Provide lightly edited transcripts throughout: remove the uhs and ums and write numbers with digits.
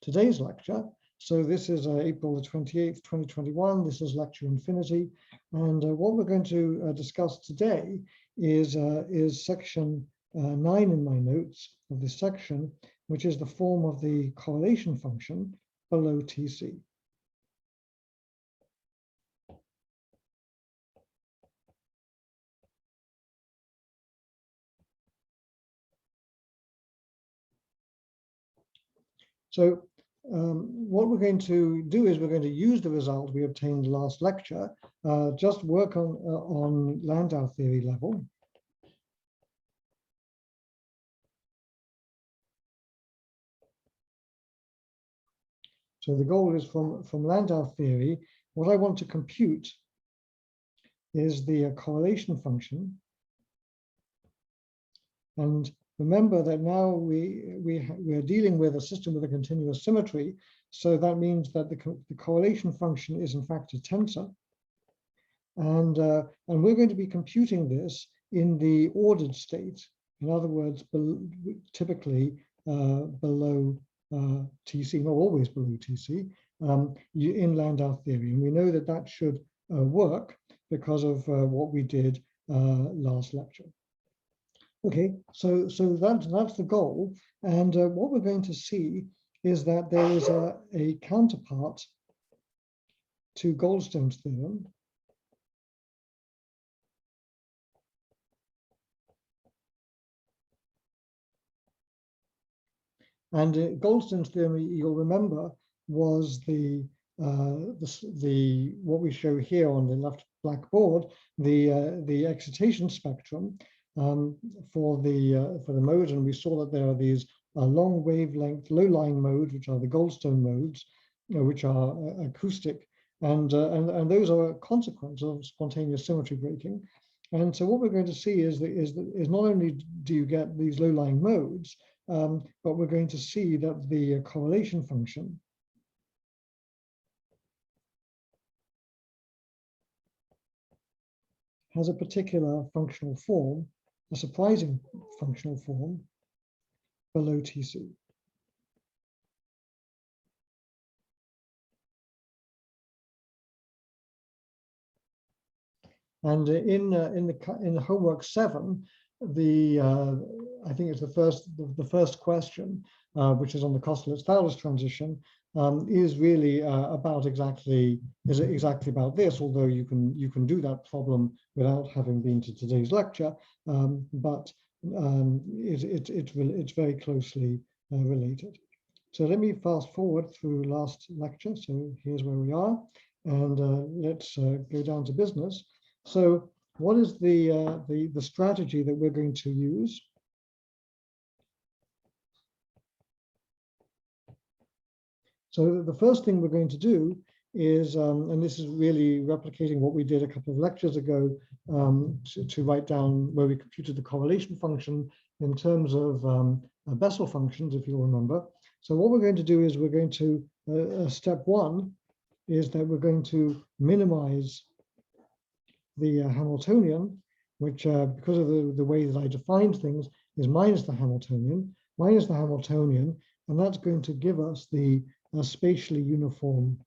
today's lecture. So this is April the 28th, 2021. This is Lecture Infinity. And what we're going to discuss today is section 9 in my notes of this section, which is the form of the correlation function below TC. So what we're going to do is we're going to use the result we obtained last lecture, just work on Landau theory level. So the goal is from Landau theory, what I want to compute is the correlation function. And remember that now we're dealing with a system with a continuous symmetry. So that means that the correlation function is in fact a tensor. And we're going to be computing this in the ordered state. In other words, typically below TC, not always below TC, in Landau theory. And we know that that should work because of what we did last lecture. Okay, so that's the goal. And what we're going to see is that there is a counterpart to Goldstone's theorem. And Goldstone's theorem, you'll remember, was what we show here on the left blackboard, the excitation spectrum for the modes, and we saw that there are these long wavelength, low-lying modes, which are the Goldstone modes, which are acoustic, and those are a consequence of spontaneous symmetry breaking. And so what we're going to see is not only do you get these low-lying modes, but we're going to see that the correlation function has a particular functional form, a surprising functional form below TC. And in homework 7, I think it's the first question, which is on the Kosterlitz-Thouless transition, is really exactly about this. Although you can do that problem without having been to today's lecture, but it's very closely related. So let me fast forward through last lecture. So here's where we are, and let's go down to business. So what is the strategy that we're going to use? So the first thing we're going to do is, and this is really replicating what we did a couple of lectures ago, to write down where we computed the correlation function in terms of Bessel functions, if you'll remember. So what we're going to do is we're going to, step 1 is that we're going to minimize the Hamiltonian, which because of the way that I defined things is minus the Hamiltonian, and that's going to give us the spatially uniform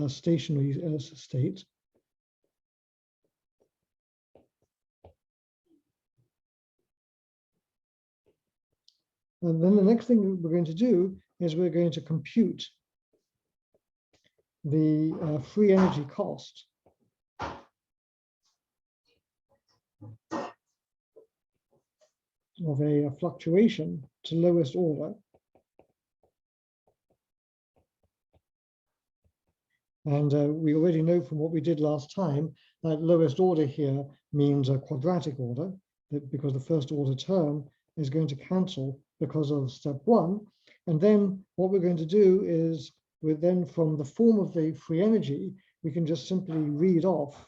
stationary state. And then the next thing we're going to do is we're going to compute the free energy cost of a fluctuation to lowest order. And we already know from what we did last time that lowest order here means a quadratic order, because the first order term is going to cancel because of step 1. And then what we're going to do is, then from the form of the free energy, we can just simply read off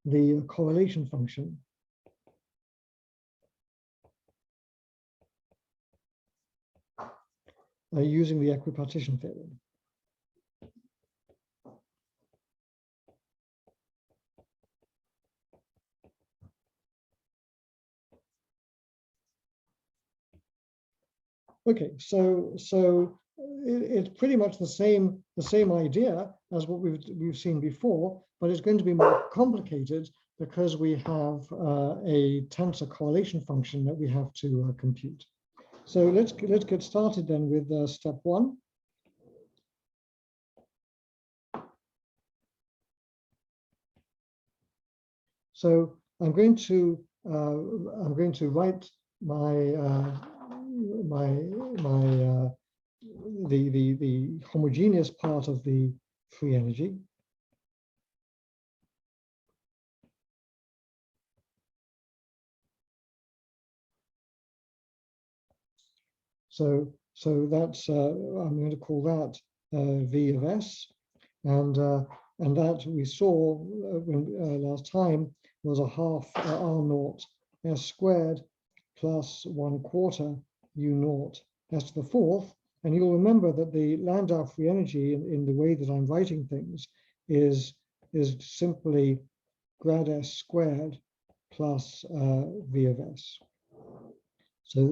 the correlation function using the equipartition theorem. Okay, so it's pretty much the same idea as what we've seen before, but it's going to be more complicated because we have a tensor correlation function that we have to compute. So let's get started then with step one. So I'm going to write the homogeneous part of the free energy. So that's I'm going to call that V of S, and that we saw last time was a half R naught S squared plus 1/4 U naught S to the fourth. And you'll remember that the Landau free energy in the way that I'm writing things is simply grad S squared plus V of S. So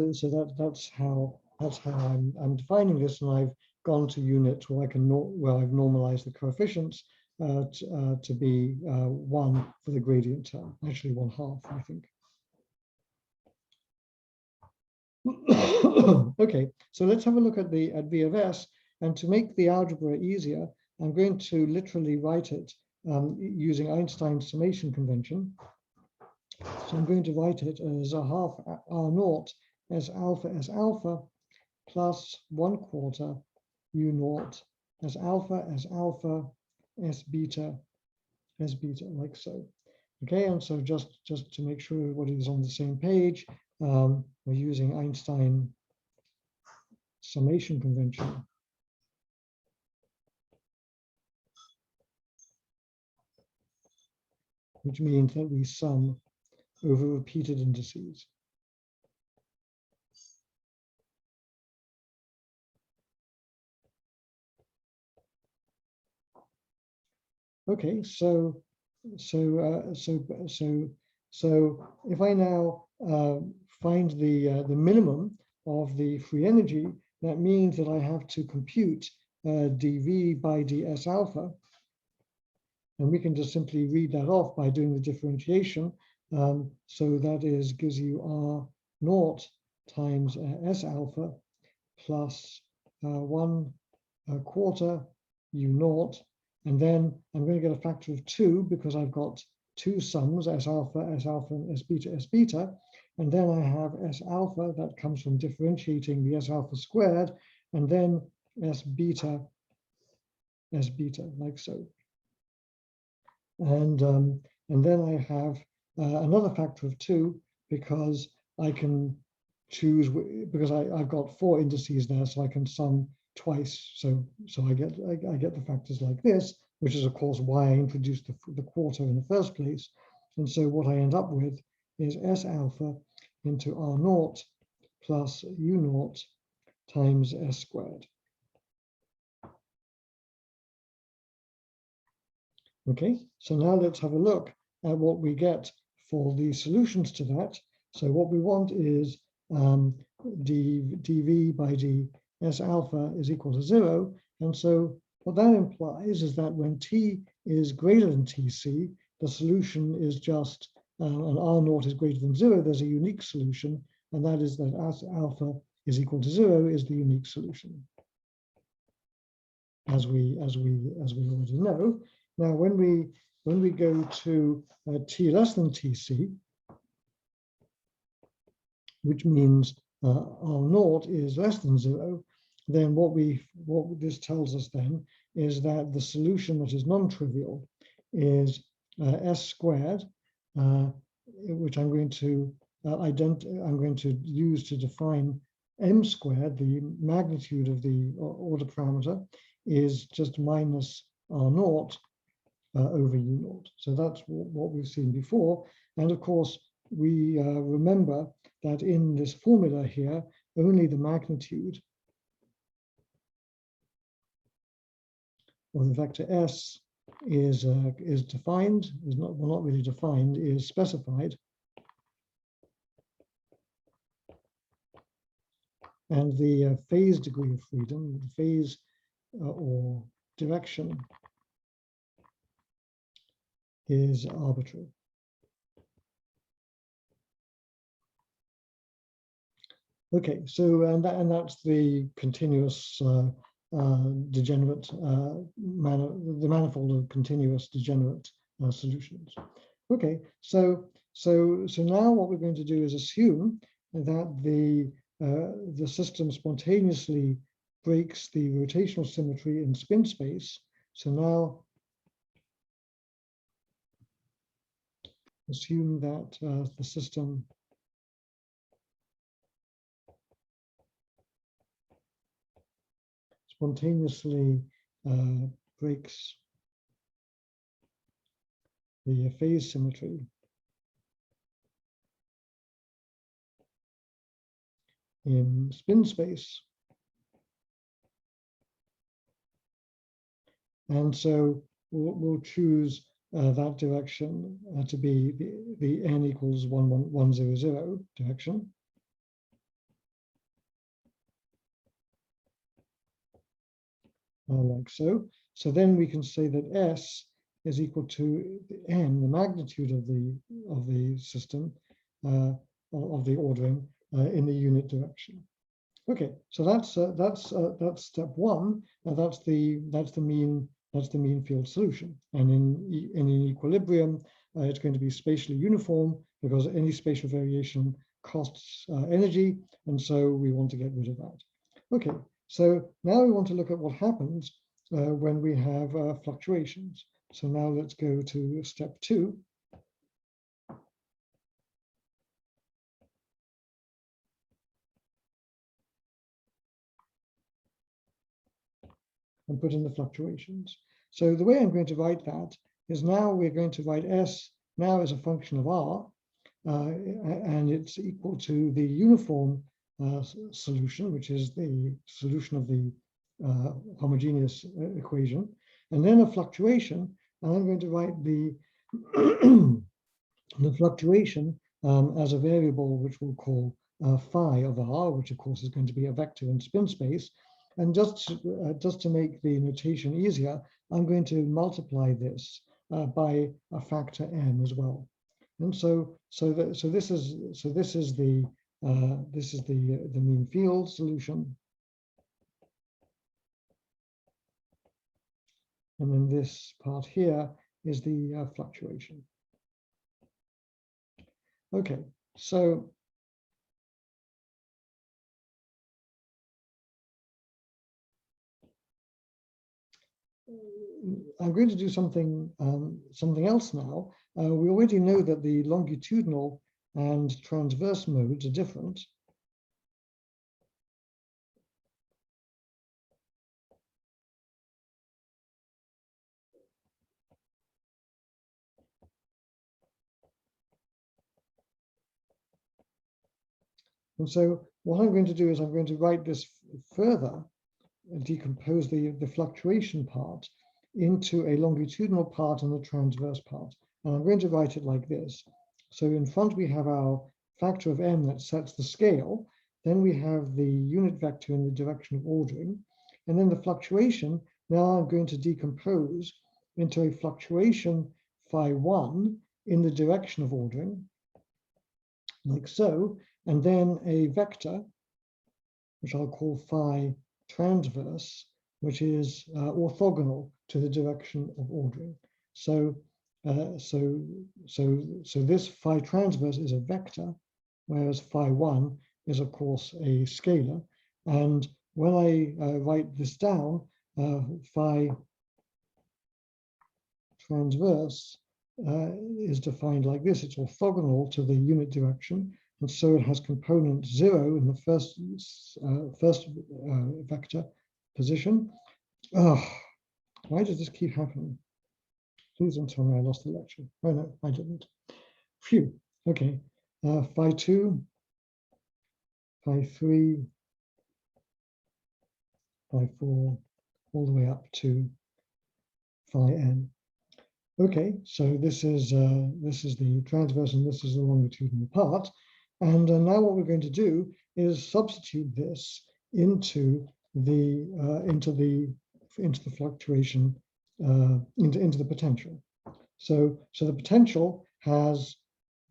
that's how I'm defining this, and I've gone to units where I've normalized the coefficients to be 1 for the gradient term, actually 1/2, I think. Okay, so let's have a look at V of S, and to make the algebra easier, I'm going to literally write it using Einstein's summation convention. So I'm going to write it as a half R naught as alpha plus 1/4 U naught as alpha S beta, like so. Okay, and so just to make sure everybody is on the same page, we're using Einstein summation convention. Which means that we sum over repeated indices. Okay, so if I now find the minimum of the free energy, that means that I have to compute dV by ds alpha, and we can just simply read that off by doing the differentiation. So that gives you R naught times S alpha plus 1/4 U naught. And then I'm going to get a factor of 2 because I've got two sums, S alpha, and S beta. And then I have S alpha that comes from differentiating the S alpha squared, and then S beta, like so. And then I have another factor of 2 because I can choose, because I've got 4 indices there, so I can sum twice. So I get the factors like this, which is of course why I introduced the quarter in the first place. And so what I end up with is S alpha into R naught plus U naught times S squared. Okay, so now let's have a look at what we get for the solutions to that. So what we want is dV by ds alpha is equal to 0. And so what that implies is that when t is greater than tc, the solution is just, and R naught is greater than 0, there's a unique solution, and that is that as alpha is equal to 0 is the unique solution, as we already know. Now, when we go to t less than tc, which means R naught is less than 0, then what this tells us then is that the solution that is non-trivial is S squared, which I'm going to use to define M squared, the magnitude of the order parameter, is just minus R naught over U naught. So that's what we've seen before. And of course, we remember that in this formula here, only the magnitude of the vector S is defined, not really defined, is specified. and the phase degree of freedom, the phase or direction, is arbitrary. Okay, so and that's the continuous degenerate the manifold of continuous degenerate solutions. Okay, so now what we're going to do is assume that the system spontaneously breaks the rotational symmetry in spin space. So now assume that the system spontaneously breaks the phase symmetry in spin space. And so we'll choose that direction to be the n equals 11100 direction. Like so. So then we can say that S is equal to n, the magnitude of the system, of the ordering in the unit direction. Okay, so that's step one. That's the mean field solution. And in equilibrium, it's going to be spatially uniform because any spatial variation costs energy, and so we want to get rid of that. Okay, so now we want to look at what happens when we have fluctuations. So now let's go to step 2. And put in the fluctuations. So the way I'm going to write that is now we're going to write S now as a function of R, and it's equal to the uniform solution, which is the solution of the homogeneous equation, and then a fluctuation, and I'm going to write the the fluctuation as a variable which we'll call phi of R, which of course is going to be a vector in spin space. And just to make the notation easier, I'm going to multiply this by a factor n as well. And so this is the mean field solution. And then this part here is the fluctuation. Okay, so I'm going to do something else now. We already know that the longitudinal and transverse modes are different. And so what I'm going to do is I'm going to write this further, decompose the fluctuation part into a longitudinal part and a transverse part. And I'm going to write it like this. So in front we have our factor of n that sets the scale. Then we have the unit vector in the direction of ordering. And then the fluctuation, now I'm going to decompose into a fluctuation phi 1 in the direction of ordering, like so, and then a vector, which I'll call phi transverse, which is orthogonal to the direction of ordering. So this phi transverse is a vector, whereas phi 1 is of course a scalar. And when I write this down, phi transverse is defined like this. It's orthogonal to the unit direction, and so it has component 0 in the first vector position. Oh, why does this keep happening? Please don't tell me I lost the lecture. Oh no, I didn't. Phew. Okay. Phi 2, phi 3, phi 4, all the way up to phi n. Okay, so this is the transverse and this is the longitudinal part. And now what we're going to do is substitute this into the fluctuation, into the potential. So the potential has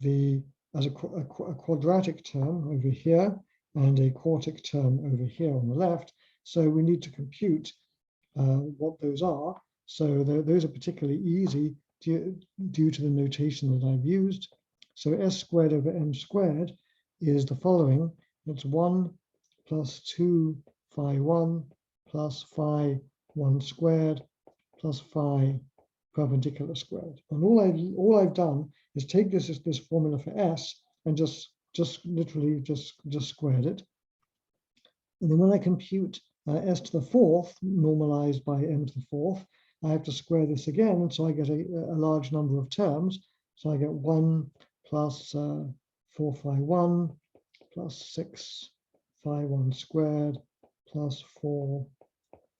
a quadratic term over here and a quartic term over here on the left. So we need to compute what those are. So those are particularly easy due to the notation that I've used. So s squared over m squared is the following. It's 1 plus 2 phi 1 plus phi 1 squared plus phi perpendicular squared. And all I've done is take this formula for s and just literally squared it. And then when I compute s to the fourth normalized by m to the fourth, I have to square this again, and so I get a large number of terms. So I get 1 plus 4 phi 1 plus 6 phi 1 squared plus 4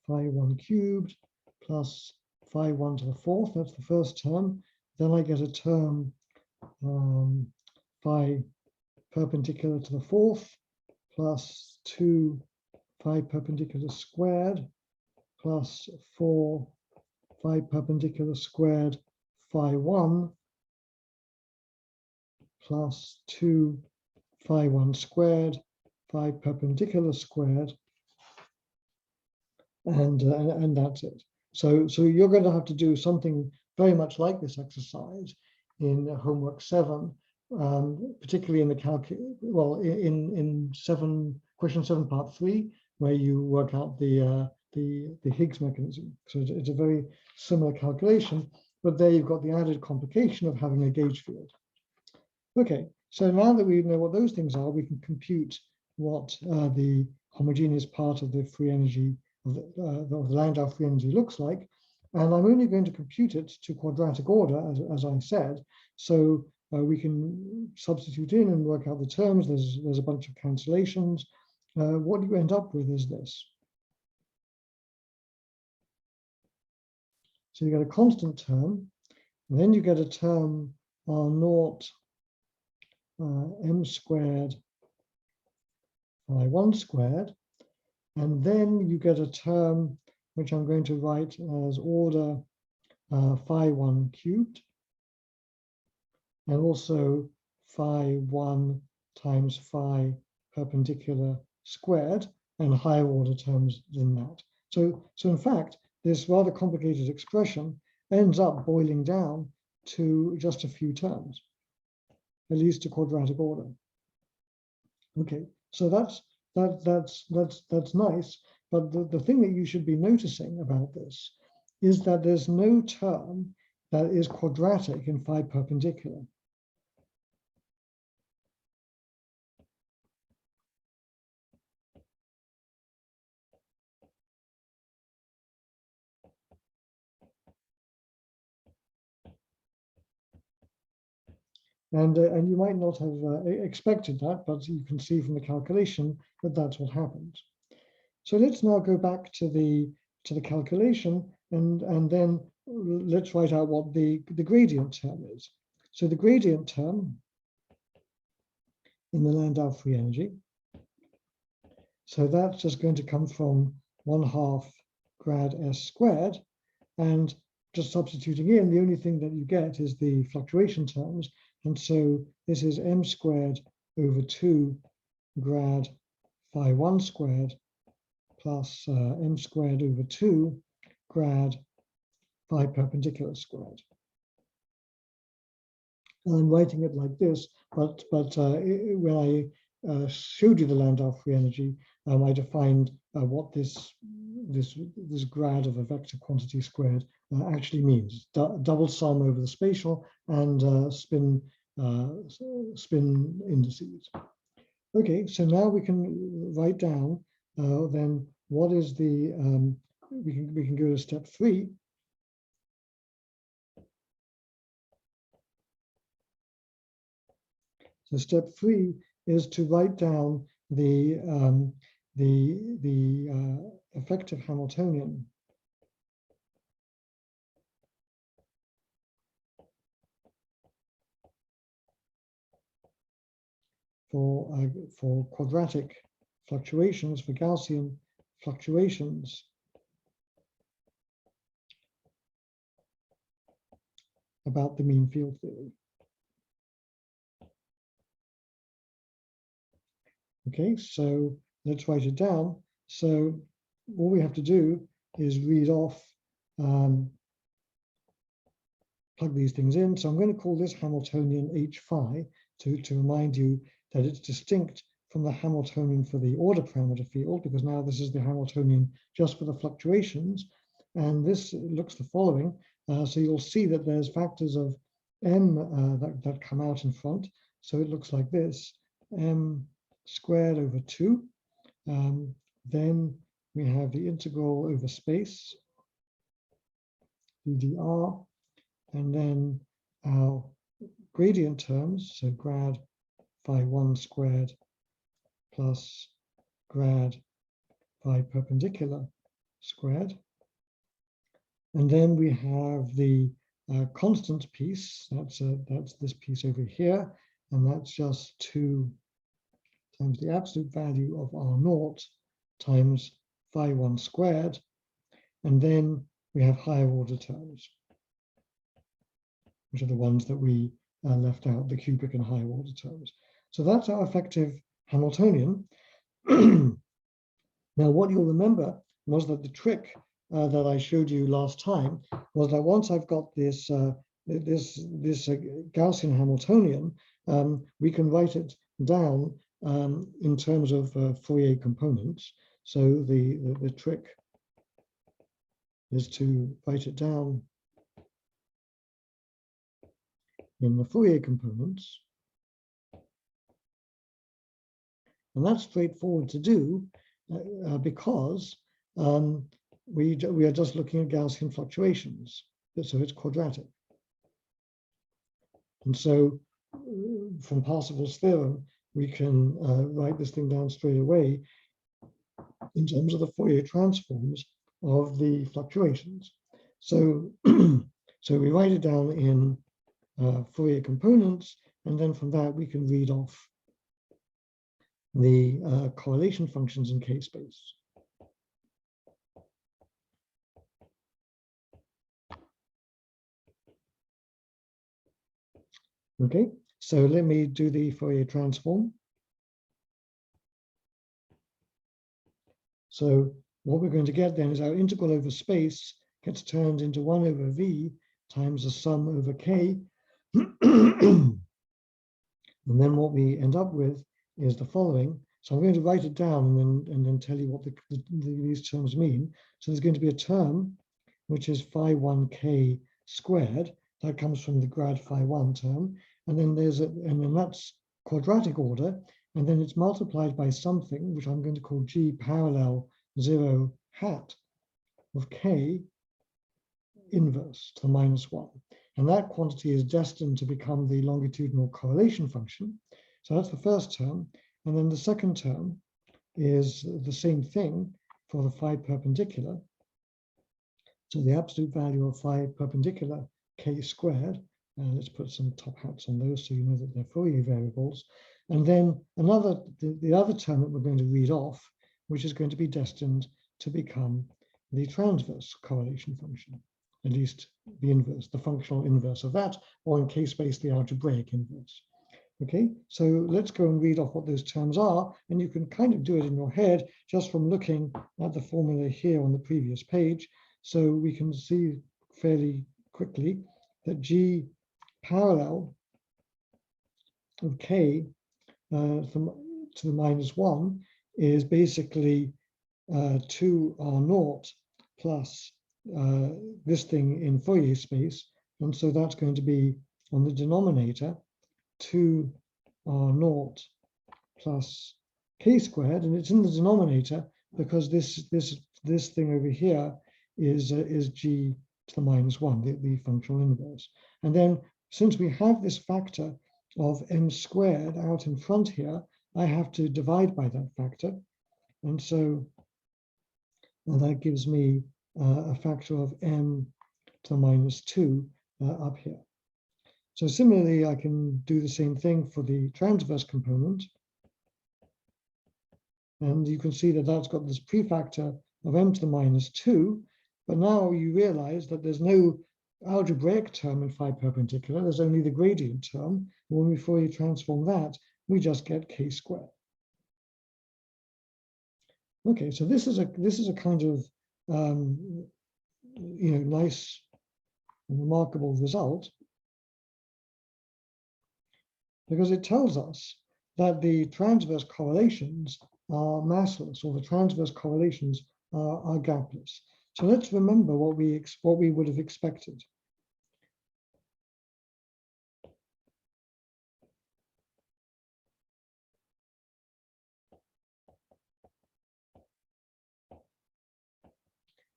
phi 1 cubed plus phi 1 to the fourth. That's the first term. Then I get a term phi perpendicular to the fourth plus 2 phi perpendicular squared plus 4 phi perpendicular squared phi 1 plus 2 phi 1 squared phi perpendicular squared, and that's it. So you're going to have to do something very much like this exercise in homework 7, particularly in the in question 7 part 3, where you work out the Higgs mechanism. So it's a very similar calculation, but there you've got the added complication of having a gauge field. Okay, so now that we know what those things are, we can compute what the homogeneous part of the free energy of the Landau free energy looks like. And I'm only going to compute it to quadratic order, as I said. So we can substitute in and work out the terms. There's a bunch of cancellations. What you end up with is this. So you get a constant term, and then you get a term R0 m squared phi 1 squared, and then you get a term which I'm going to write as order phi 1 cubed, and also phi 1 times phi perpendicular squared, and higher order terms than that. So in fact, this rather complicated expression ends up boiling down to just a few terms, at least to quadratic order. Okay, so that's nice, but the thing that you should be noticing about this is that there's no term that is quadratic in phi perpendicular. And you might not have expected that, but you can see from the calculation that that's what happens. So let's now go back to the calculation, and then let's write out what the gradient term is. So the gradient term in the Landau free energy, so that's just going to come from 1/2 grad s squared, and just substituting in, the only thing that you get is the fluctuation terms. And so this is m squared over 2 grad phi 1 squared plus m squared over 2 grad phi perpendicular squared. And I'm writing it like this, but when I showed you the Landau free energy, I defined what this grad of a vector quantity squared actually means. Double sum over the spatial and spin indices. Okay, so now we can write down then what is the we can go to step 3. So step 3 is to write down the effective Hamiltonian for quadratic fluctuations, for Gaussian fluctuations about the mean field theory. Okay, so let's write it down. So all we have to do is read off, plug these things in. So I'm going to call this Hamiltonian H phi to remind you that it's distinct from the Hamiltonian for the order parameter field, because now this is the Hamiltonian just for the fluctuations. And this looks the following. So you'll see that there's factors of m that come out in front. So it looks like this, m squared over 2. Then we have the integral over space, ddr, and then our gradient terms, so grad phi 1 squared plus grad phi perpendicular squared. And then we have the constant piece, that's this piece over here, and that's just 2 times the absolute value of R0 times phi 1 squared. And then we have higher order terms, which are the ones that we left out, the cubic and higher order terms. So that's our effective Hamiltonian. Now, what you'll remember was that the trick that I showed you last time was that once I've got this Gaussian Hamiltonian, we can write it down in terms of Fourier components. So the trick is to write it down in the Fourier components. And that's straightforward to do because we are just looking at Gaussian fluctuations. So it's quadratic. And so from Parsifal's theorem, we can write this thing down straight away in terms of the Fourier transforms of the fluctuations. So, so we write it down in Fourier components, and then from that we can read off the correlation functions in K-space. Okay, so let me do the Fourier transform. So what we're going to get then is our integral over space gets turned into 1 over v times the sum over k. And then what we end up with is the following. So I'm going to write it down and then tell you what these terms mean. So there's going to be a term which is phi 1k squared. That comes from the grad phi 1 term. And then and then that's quadratic order. And then it's multiplied by something which I'm going to call g parallel 0 hat of k inverse to the -1. And that quantity is destined to become the longitudinal correlation function. So that's the first term. And then the second term is the same thing for the phi perpendicular. So the absolute value of phi perpendicular k squared. Let's put some top hats on those so you know that they're Fourier variables. And then the other term that we're going to read off, which is going to be destined to become the transverse correlation function, at least the inverse, the functional inverse of that, or in K-space, the algebraic inverse. Okay, so let's go and read off what those terms are, and you can kind of do it in your head just from looking at the formula here on the previous page. So we can see fairly quickly that G parallel of K to the -1 is basically 2R0 plus this thing in Fourier space. And so that's going to be on the denominator 2R0 plus k squared, and it's in the denominator because this thing over here is g to the -1, the functional inverse. And then since we have this factor of m squared out in front here, I have to divide by that factor. And so that gives me a factor of m to the -2 up here. So similarly, I can do the same thing for the transverse component. And you can see that that's got this prefactor of m to the minus 2. But now you realize that there's no algebraic term in phi perpendicular. There's only the gradient term. And when we Fourier transform that, we just get k squared. Okay, so this is a kind of nice and remarkable result, because it tells us that the transverse correlations are massless, or the transverse correlations are gapless. So let's remember what we would have expected.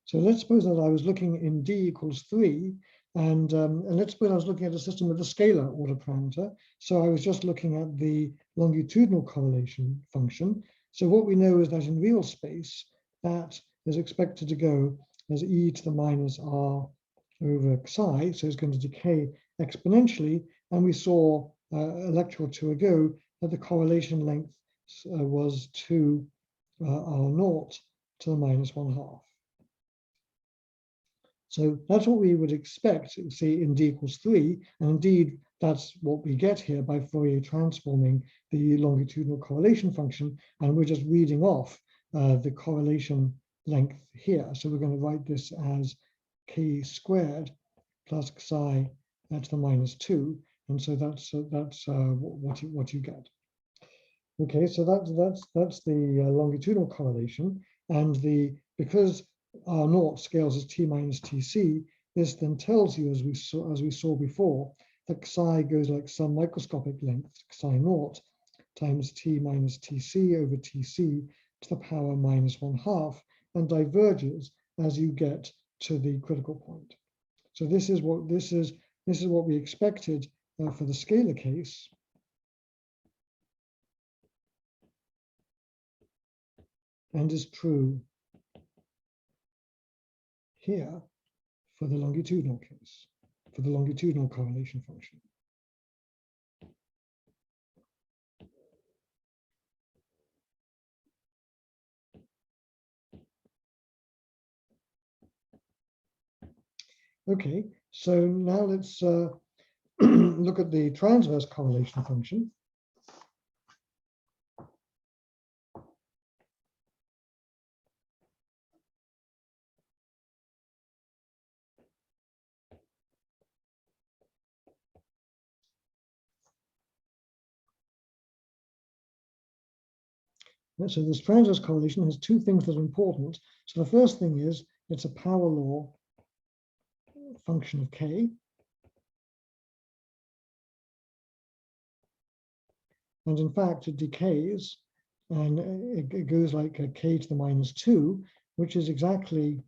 So let's suppose that I was looking in D equals 3, and let's suppose I was looking at a system with a scalar order parameter. So I was just looking at the longitudinal correlation function. So what we know is that in real space, that is expected to go as e to the minus r over psi. So it's going to decay exponentially. And we saw a lecture or two ago that the correlation length was 2 r0 to the minus 1/2. So that's what we would expect, see, in D equals 3. And indeed, that's what we get here by Fourier transforming the longitudinal correlation function. And we're just reading off the correlation length here. So we're going to write this as k squared plus psi to the minus 2. And so that's what you get. Okay, so that's the longitudinal correlation. And because R0 scales as t minus tc, this then tells you, as we saw before, that psi goes like some microscopic length, psi naught, times t minus tc over tc to the power minus 1/2, and diverges as you get to the critical point. So this is what we expected for the scalar case. And is true here for the longitudinal case, for the longitudinal correlation function. Okay, so now let's look at the transverse correlation function. So this transverse correlation has two things that are important. So the first thing is it's a power law function of k. And in fact, it decays, and it goes like a k to the minus 2, which is exactly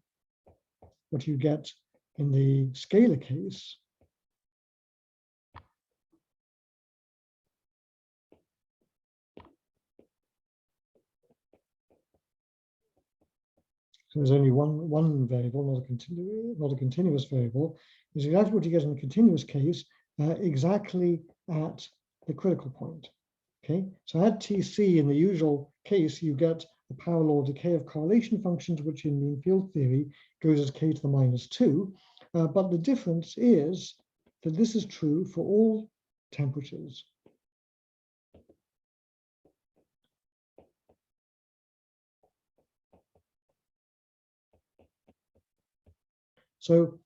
what you get in the scalar case. So there's only one variable, not a continuous variable. Is exactly what you get in the continuous case, exactly at the critical point. Okay, so at TC in the usual case, you get the power law decay of correlation functions, which in mean field theory goes as k to the minus 2. But the difference is that this is true for all temperatures. So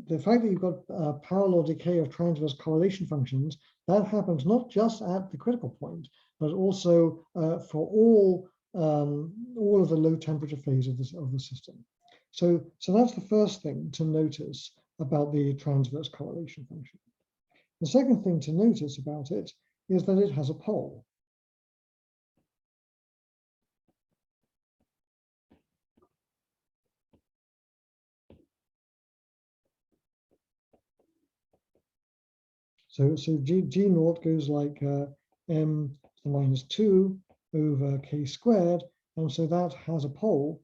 the fact that you've got power law decay of transverse correlation functions, that happens not just at the critical point, but also for all of the low temperature phase of the system. So that's the first thing to notice about the transverse correlation function. The second thing to notice about it is that it has a pole. So G naught goes like m to the minus 2 over k squared, and so that has a pole.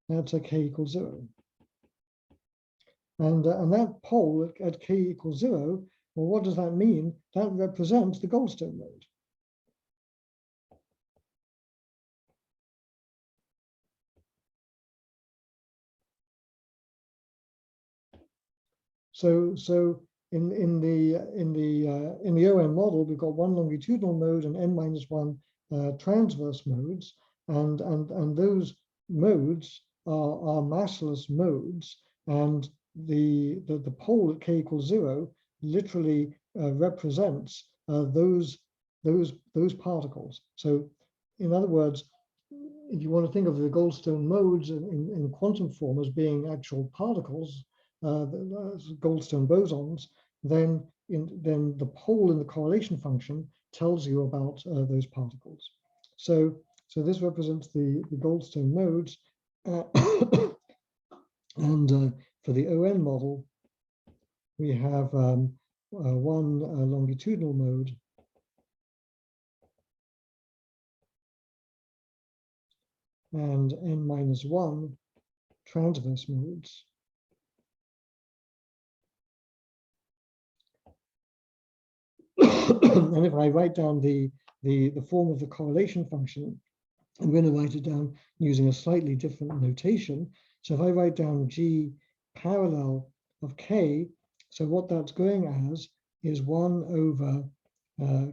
That's a k equals 0. And that pole at k equals 0, well, what does that mean? That represents the Goldstone mode. So in the ON model, we've got one longitudinal mode and n-1 transverse modes, and those modes are massless modes, and the pole at k equals 0 literally represents those particles. So in other words, if you want to think of the Goldstone modes in quantum form as being actual particles, Goldstone bosons, then the pole in the correlation function tells you about those particles. So this represents the Goldstone modes, and for the ON model, we have one longitudinal mode and n-1 transverse modes. And if I write down the form of the correlation function, I'm going to write it down using a slightly different notation. So if I write down G parallel of K, so what that's going as is 1 over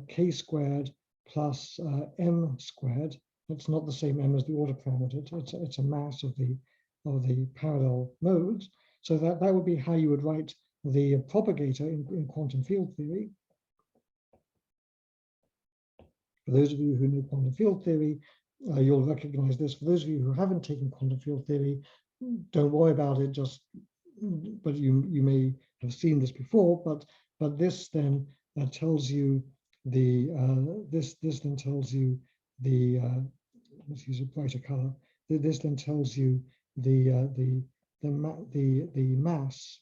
K squared plus M squared. It's not the same M as the order parameter. It's a mass of the parallel modes. So that would be how you would write the propagator in quantum field theory. For those of you who know quantum field theory, you'll recognize this. For those of you who haven't taken quantum field theory, don't worry about it. But you may have seen this before. But this then tells you the this then tells you the let's use a brighter color. This then tells you the mass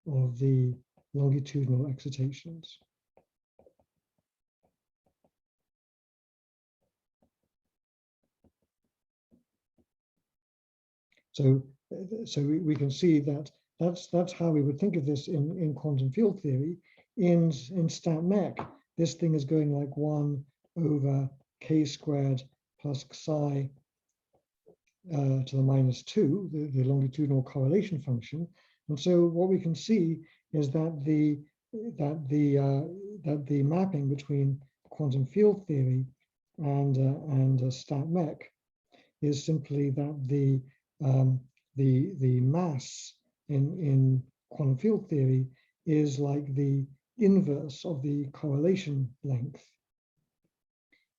of the longitudinal excitations. So we can see that that's how we would think of this in quantum field theory. In stat mech, this thing is going like 1 over k squared plus psi to the -2, the longitudinal correlation function. And so what we can see is that the mapping between quantum field theory and stat mech is simply that the mass in quantum field theory is like the inverse of the correlation length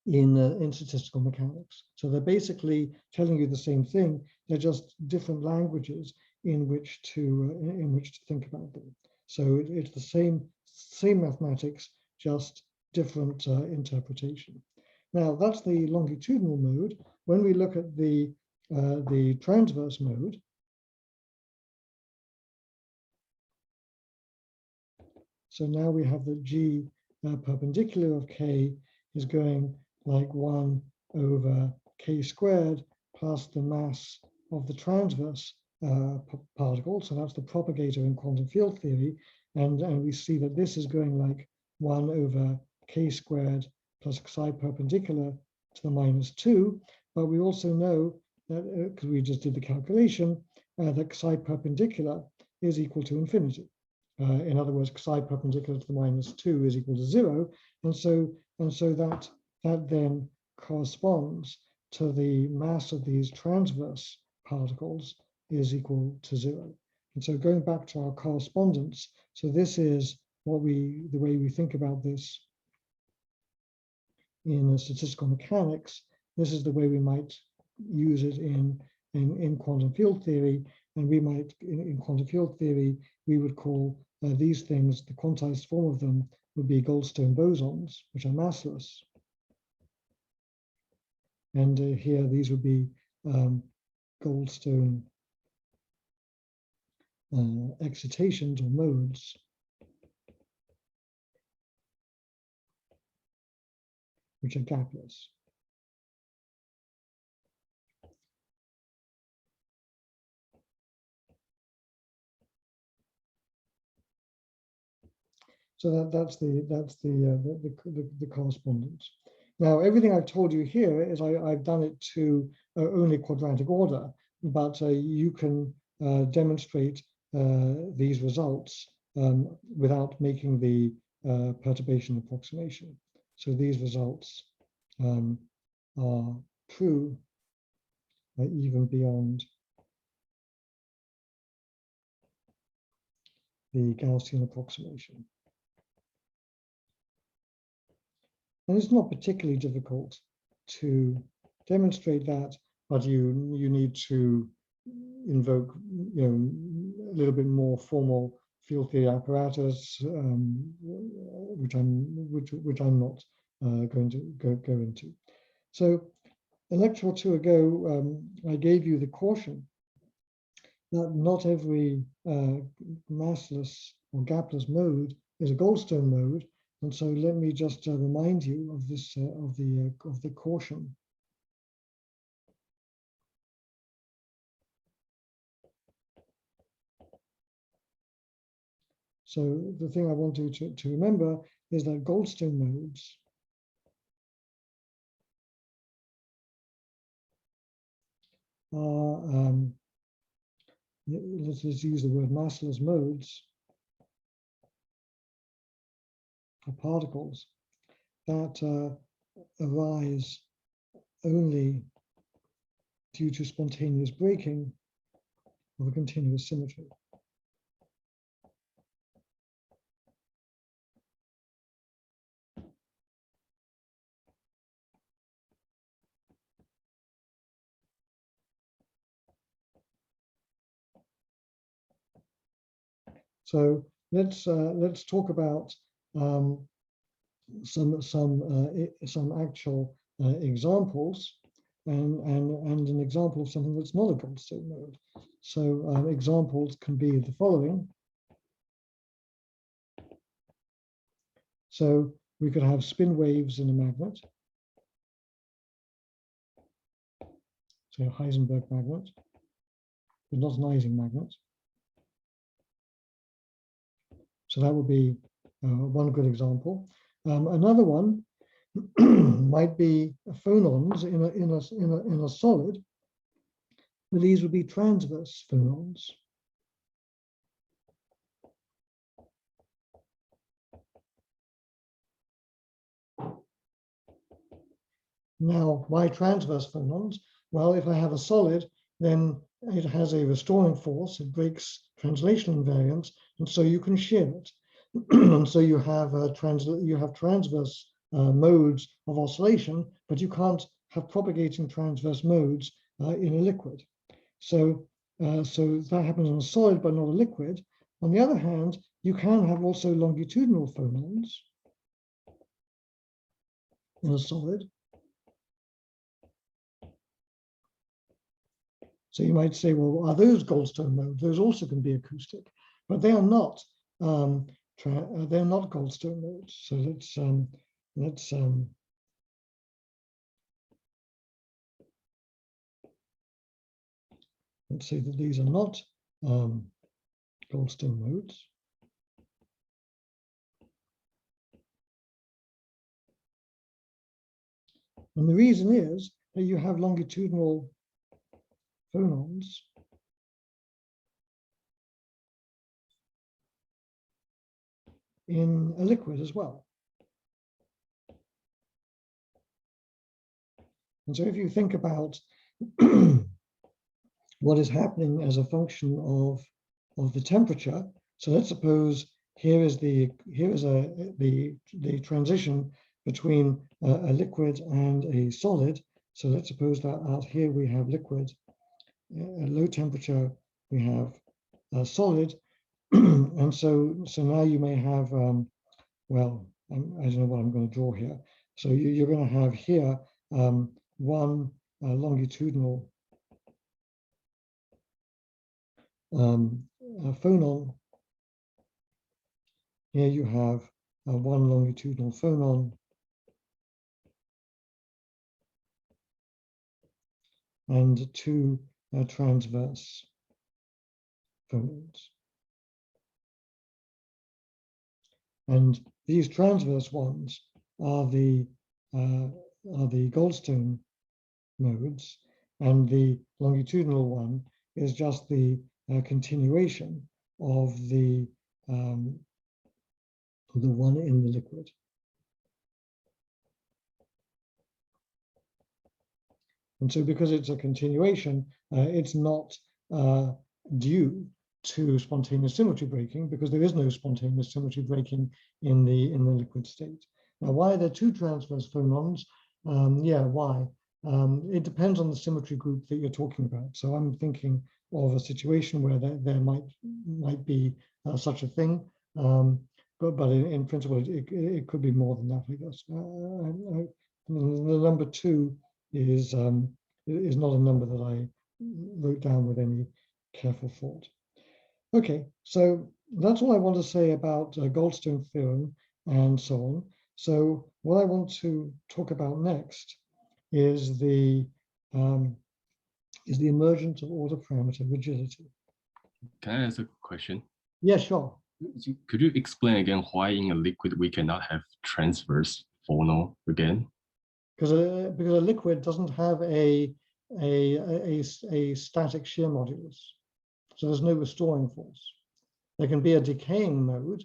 in statistical mechanics. So they're basically telling you the same thing. They're just different languages in which to think about them. So it's the same mathematics, just different interpretation. Now that's the longitudinal mode. When we look at the transverse mode, so now we have the G perpendicular of K is going like 1 over K squared plus the mass of the transverse particle. So that's the propagator in quantum field theory. And we see that this is going like 1 over K squared plus psi perpendicular to the -2. But we also know that, because we just did the calculation, that psi perpendicular is equal to infinity. In other words, psi perpendicular to the -2 is equal to 0. And so that then corresponds to the mass of these transverse particles is equal to 0. And so going back to our correspondence, so this is the way we think about this in statistical mechanics. This is the way we might use it in quantum field theory. And we might, in quantum field theory, we would call these things, the quantized form of them would be Goldstone bosons, which are massless. And here, these would be Goldstone excitations or modes, which are gapless. So that's the correspondence. Now, everything I've told you here is I've done it to only quadratic order, but you can demonstrate these results without making the perturbation approximation. So these results are true even beyond the Gaussian approximation. And it's not particularly difficult to demonstrate that, but you need to invoke, a little bit more formal field theory apparatus, which I'm not going to go into. So a lecture or two ago, I gave you the caution that not every massless or gapless mode is a Goldstone mode, and so let me just remind you of this of the caution. So the thing I want you to remember is that Goldstone modes are, let's use the word massless modes, are particles that arise only due to spontaneous breaking of a continuous symmetry. So let's talk about some actual examples, and an example of something that's not a Goldstone mode. So examples can be the following. So we could have spin waves in a magnet, so a Heisenberg magnet, but not an Ising magnet. So that would be one good example. Another one might be phonons in a solid, but these would be transverse phonons. Now, why transverse phonons? Well, if I have a solid, then it has a restoring force. It breaks translational invariance, and so you can shear it. And so you have transverse modes of oscillation, but you can't have propagating transverse modes in a liquid. So that happens in a solid, but not a liquid. On the other hand, you can have also longitudinal phonons in a solid. So you might say, well, are those Goldstone modes? Those also can be acoustic, but they are not. They're not Goldstone modes. So let's say that these are not Goldstone modes. And the reason is that you have longitudinal phonons in a liquid as well. And so if you think about what is happening as a function of the temperature, so let's suppose here is the transition between a liquid and a solid. So let's suppose that out here we have liquid, at low temperature we have a solid, and so now you may have well, I don't know what I'm going to draw here. So you're going to have here one longitudinal phonon. Here you have one longitudinal phonon, and two transverse phonons. And these transverse ones are the Goldstone modes, and the longitudinal one is just the continuation. of the one in the liquid. And so because it's a continuation, it's not due to spontaneous symmetry breaking, because there is no spontaneous symmetry breaking in the liquid state. Now, why are there two transverse phonons? Yeah, why? It depends on the symmetry group that you're talking about. So I'm thinking of a situation where there might be such a thing, but in principle it could be more than that, I guess. The number two is not a number that I wrote down with any careful thought. Okay, so that's all I want to say about Goldstone theorem and so on. So what I want to talk about next is the emergence of order parameter rigidity. Can I ask a question? Yeah, sure. Could you explain again why in a liquid we cannot have transverse phonon again? Because a liquid doesn't have a static shear modulus, so there's no restoring force. There can be a decaying mode,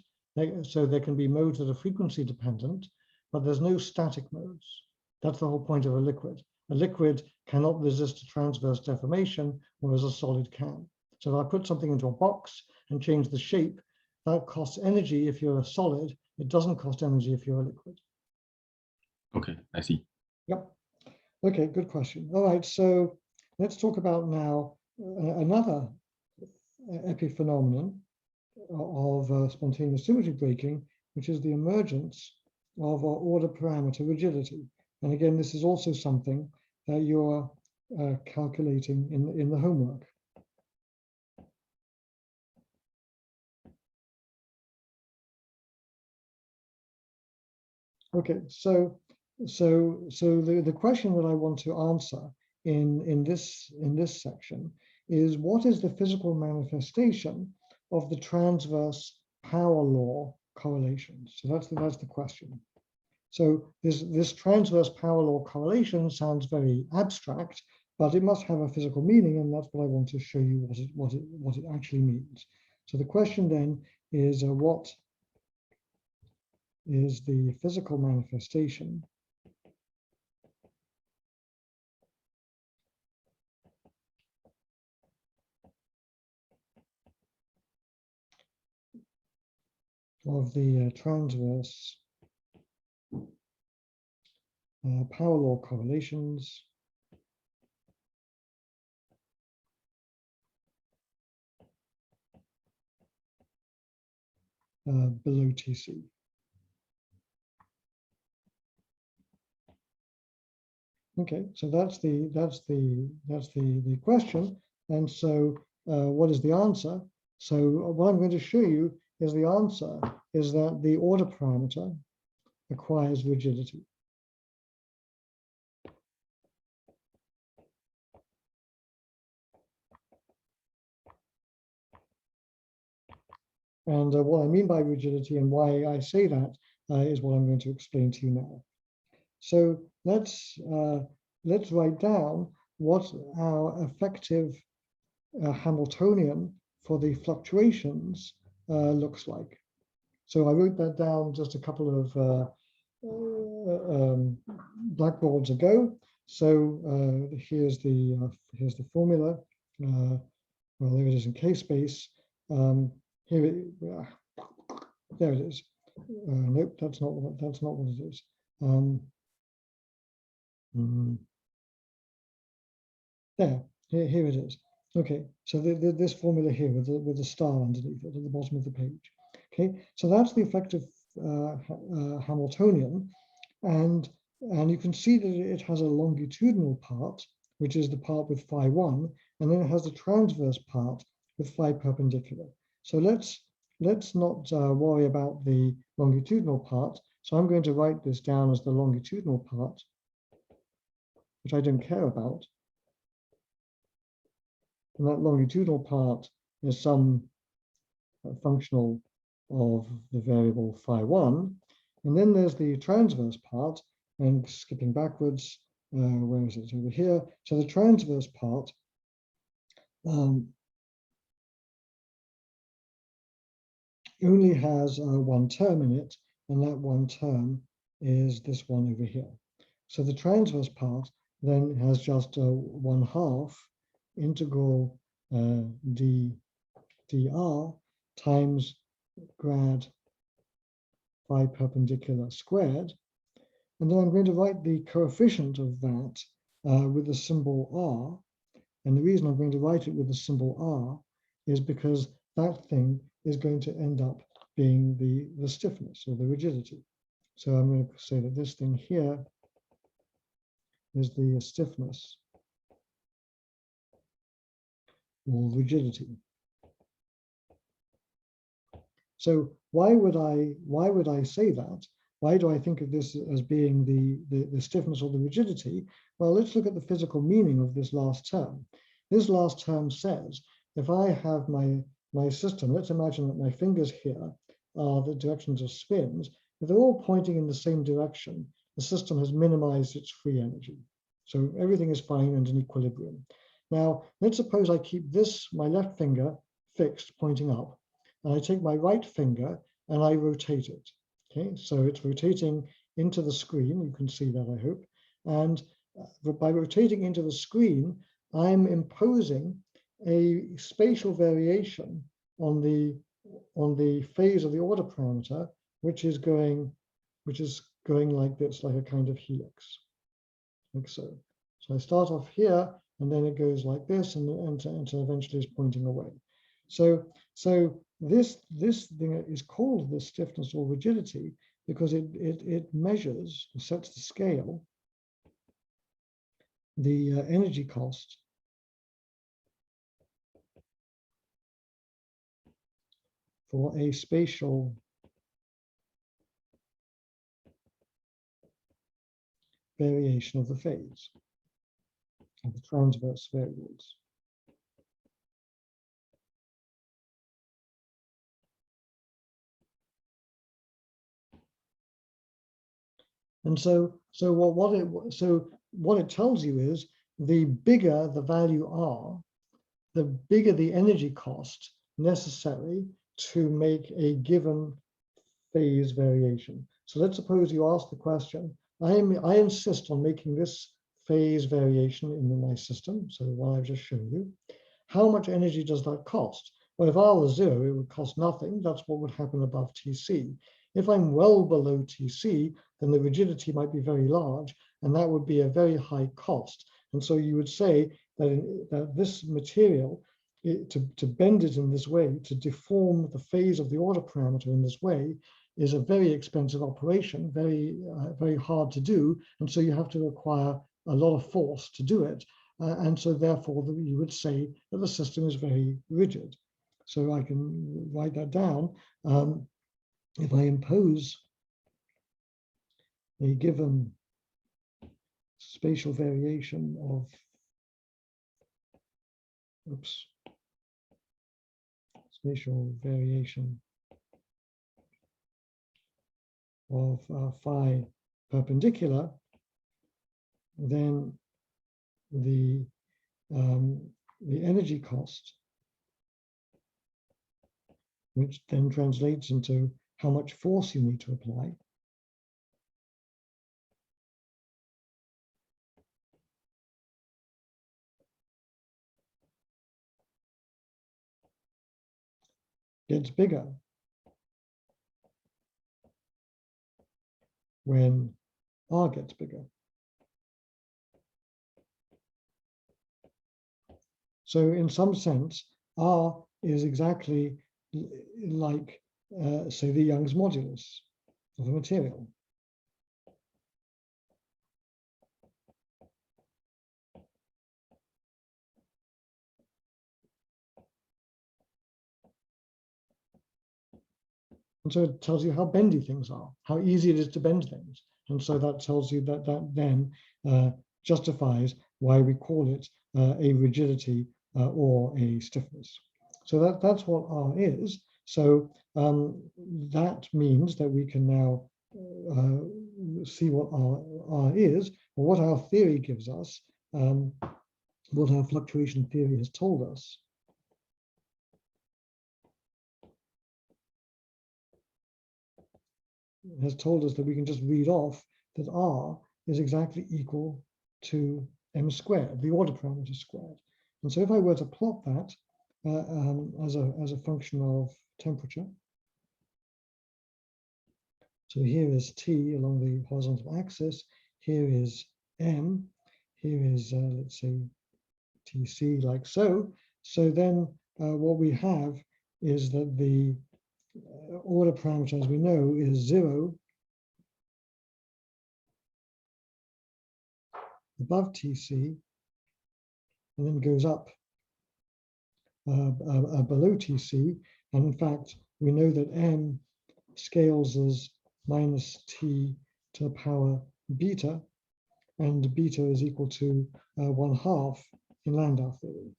so there can be modes that are frequency dependent, but there's no static modes. That's the whole point of a liquid. A liquid cannot resist a transverse deformation, whereas a solid can. So if I put something into a box and change the shape, that costs energy if you're a solid. It doesn't cost energy if you're a liquid. Okay, I see. Yep. Okay, good question. All right, so let's talk about now another epiphenomenon of spontaneous symmetry breaking, which is the emergence of order parameter rigidity. And again, this is also something that you're calculating in the homework. Okay, so the question that I want to answer in this section is, what is the physical manifestation of the transverse power law correlations? So that's the question. So this transverse power law correlation sounds very abstract, but it must have a physical meaning, and that's what I want to show you what it actually means. So the question then is, what is the physical manifestation of the transverse power law correlations below TC? Okay, so that's the question. And so what is the answer? So what I'm going to show you is the answer is that the order parameter acquires rigidity. And what I mean by rigidity and why I say that is what I'm going to explain to you now. So let's write down what our effective Hamiltonian for the fluctuations looks like. So I wrote that down just a couple of blackboards ago. So here's the formula. Well, there it is in K-space. There it is. Nope, that's not what it is. Here it is. Okay, so this formula here with the star underneath it at the bottom of the page. Okay, so that's the effective Hamiltonian, and you can see that it has a longitudinal part, which is the part with phi 1, and then it has the transverse part with phi perpendicular. So let's not worry about the longitudinal part. So I'm going to write this down as the longitudinal part, which I don't care about. And that longitudinal part is some functional of the variable phi 1. And then there's the transverse part, and skipping backwards, where is it? Over here. So the transverse part only has one term in it, and that one term is this one over here. So the transverse part then has just 1/2 integral dr times grad phi perpendicular squared. And then I'm going to write the coefficient of that with the symbol r. And the reason I'm going to write it with the symbol r is because that thing is going to end up being the stiffness or the rigidity. So I'm going to say that this thing here is the stiffness or rigidity. So why would I say that? Why do I think of this as being the stiffness or the rigidity? Well, let's look at the physical meaning of this last term. This last term says, if I have my system, let's imagine that my fingers here are the directions of spins. If they're all pointing in the same direction, the system has minimized its free energy. So everything is fine and in equilibrium. Now, let's suppose I keep this, my left finger, fixed, pointing up, and I take my right finger and I rotate it. Okay, so it's rotating into the screen. You can see that, I hope. And by rotating into the screen, I'm imposing a spatial variation on the phase of the order parameter, which is going like this, like a kind of helix, like so. So I start off here, and then it goes like this, and eventually is pointing away. So this thing is called the stiffness or rigidity because it measures, sets the scale, the energy cost for a spatial variation of the phase of the transverse variables. And so what it tells you is the bigger the value R, the bigger the energy cost necessary to make a given phase variation. So let's suppose you ask the question, I insist on making this phase variation in my system, so the one I've just shown you. How much energy does that cost? Well, if R was 0, it would cost nothing. That's what would happen above TC. If I'm well below TC, then the rigidity might be very large, and that would be a very high cost. And so you would say that this material, to bend it in this way, to deform the phase of the order parameter in this way, is a very expensive operation, very hard to do. And so you have to acquire a lot of force to do it. And so therefore you would say that the system is very rigid. So I can write that down. If I impose a given spatial variation of, spatial variation of phi perpendicular, then the energy cost, which then translates into how much force you need to apply, gets bigger when R gets bigger. So in some sense, R is exactly like, say, the Young's modulus of a material. And so it tells you how bendy things are, how easy it is to bend things. And so that tells you that then justifies why we call it a rigidity or a stiffness. So that's what R is. So that means that we can now see what R is, or what our theory gives us, what our fluctuation theory has told us. has told us that we can just read off that R is exactly equal to m squared, the order parameter squared. And so if I were to plot that as a function of temperature, so here is T along the horizontal axis, here is M, here is, let's say, TC like so. So then what we have is that the order parameter, as we know, is 0 above TC, and then goes up below TC. And in fact, we know that M scales as minus T to the power beta, and beta is equal to 1/2 in Landau theory.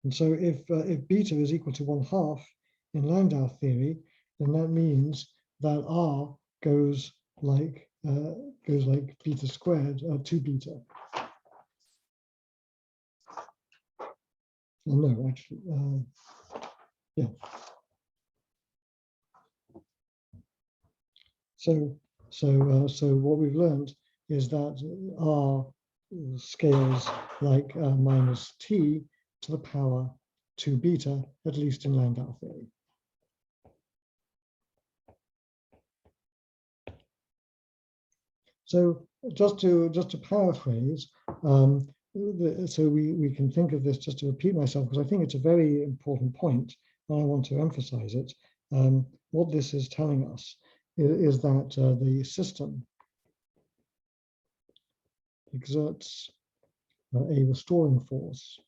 And so if beta is equal to 1/2 in Landau theory, then that means that R goes like beta squared, 2 beta. No, actually, yeah. So what we've learned is that R scales like minus T to the power 2 beta, at least in Landau theory. So just to paraphrase, so we can think of this, just to repeat myself, because I think it's a very important point, and I want to emphasize it. What this is telling us is that the system exerts a restoring force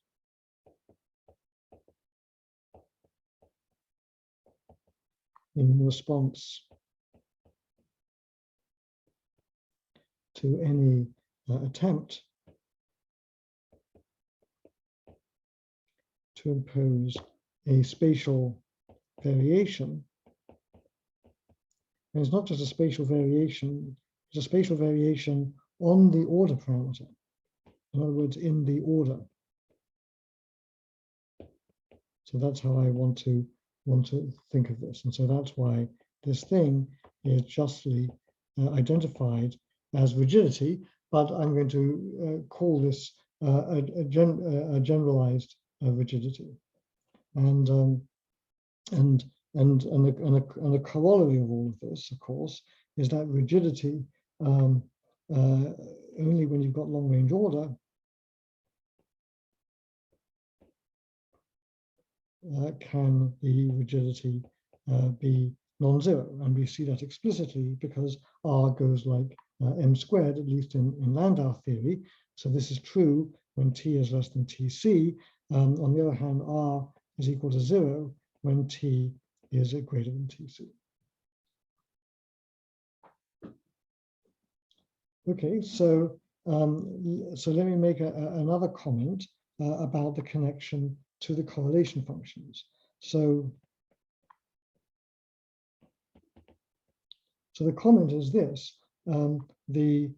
in response to any attempt to impose a spatial variation. And it's not just a spatial variation, it's a spatial variation on the order parameter. In other words, in the order. So that's how I want to think of this. And so that's why this thing is justly identified as rigidity, but I'm going to call this a generalized rigidity. And a corollary of all of this, of course, is that rigidity, only when you've got long-range order, can the rigidity be non-zero. And we see that explicitly because R goes like m squared, at least in Landau theory. So this is true when T is less than Tc. On the other hand, R is equal to 0 when T is greater than Tc. Okay, so let me make another comment about the connection to the correlation functions. So the comment is this: the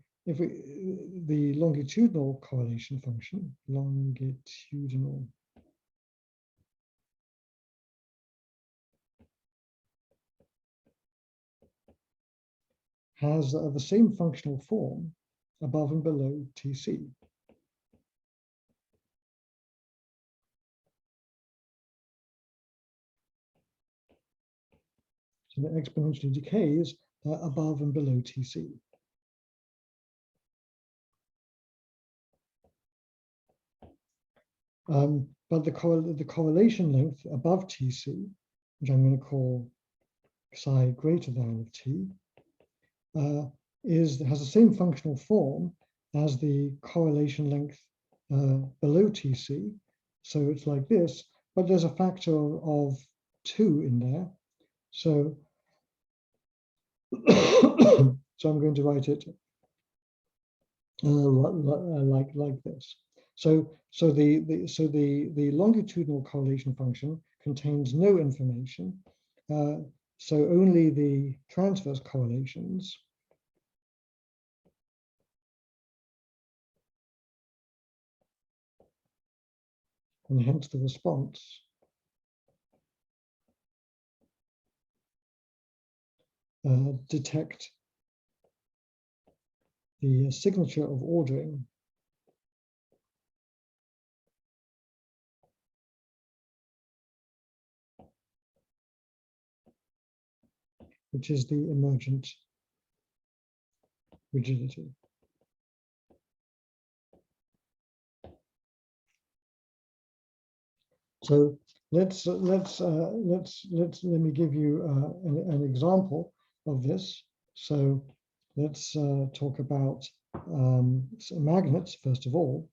longitudinal correlation function, longitudinal has the same functional form above and below Tc. So it exponentially decays above and below Tc. But the correlation length above Tc, which I'm going to call psi greater than of T, has the same functional form as the correlation length below Tc. So it's like this, but there's a factor of 2 in there. So, so I'm going to write it like this. So the longitudinal correlation function contains no information. So only the transverse correlations and hence the response detect the signature of ordering which is the emergent rigidity. So let me give you an example of this. So let's talk about magnets first of all.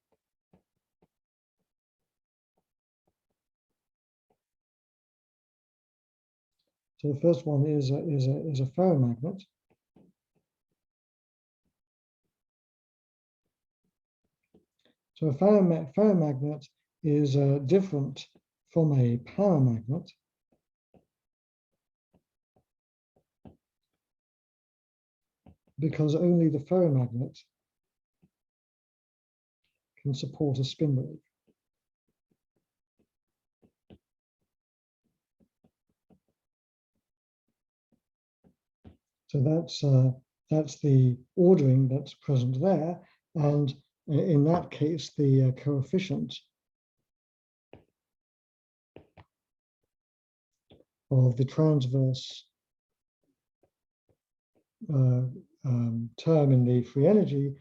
So the first one is a ferromagnet. So a ferromagnet is different from a paramagnet because only the ferromagnet can support a spin wave. So that's the ordering that's present there, and in that case, the coefficient of the transverse term in the free energy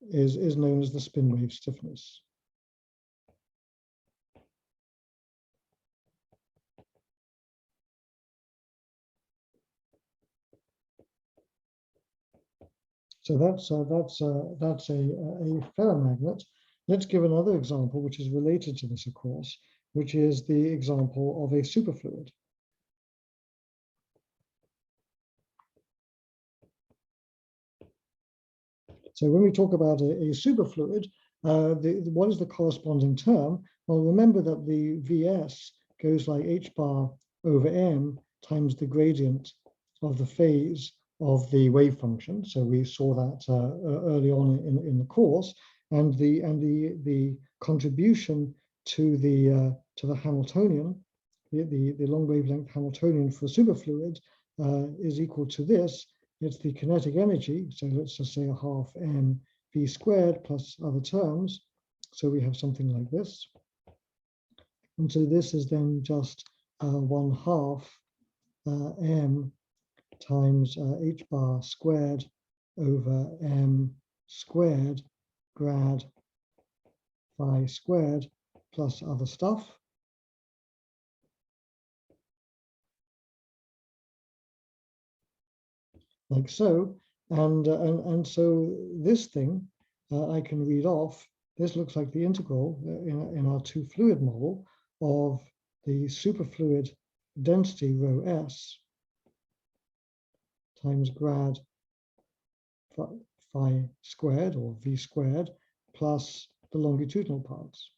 is known as the spin wave stiffness. So that's a ferromagnet. Let's give another example, which is related to this, of course, which is the example of a superfluid. So when we talk about a superfluid, what is the corresponding term? Well, remember that the Vs goes like h bar over m times the gradient of the phase of the wave function. So we saw that early on in the course, and the contribution to the Hamiltonian, the long wavelength Hamiltonian for superfluid is equal to this. It's the kinetic energy. So let's just say a half m v squared plus other terms. So we have something like this. And so this is then just 1/2 m times h bar squared over m squared grad phi squared plus other stuff. Like so, and so this thing I can read off. This looks like the integral in our two fluid model of the superfluid density rho s times grad phi squared or v squared plus the longitudinal parts.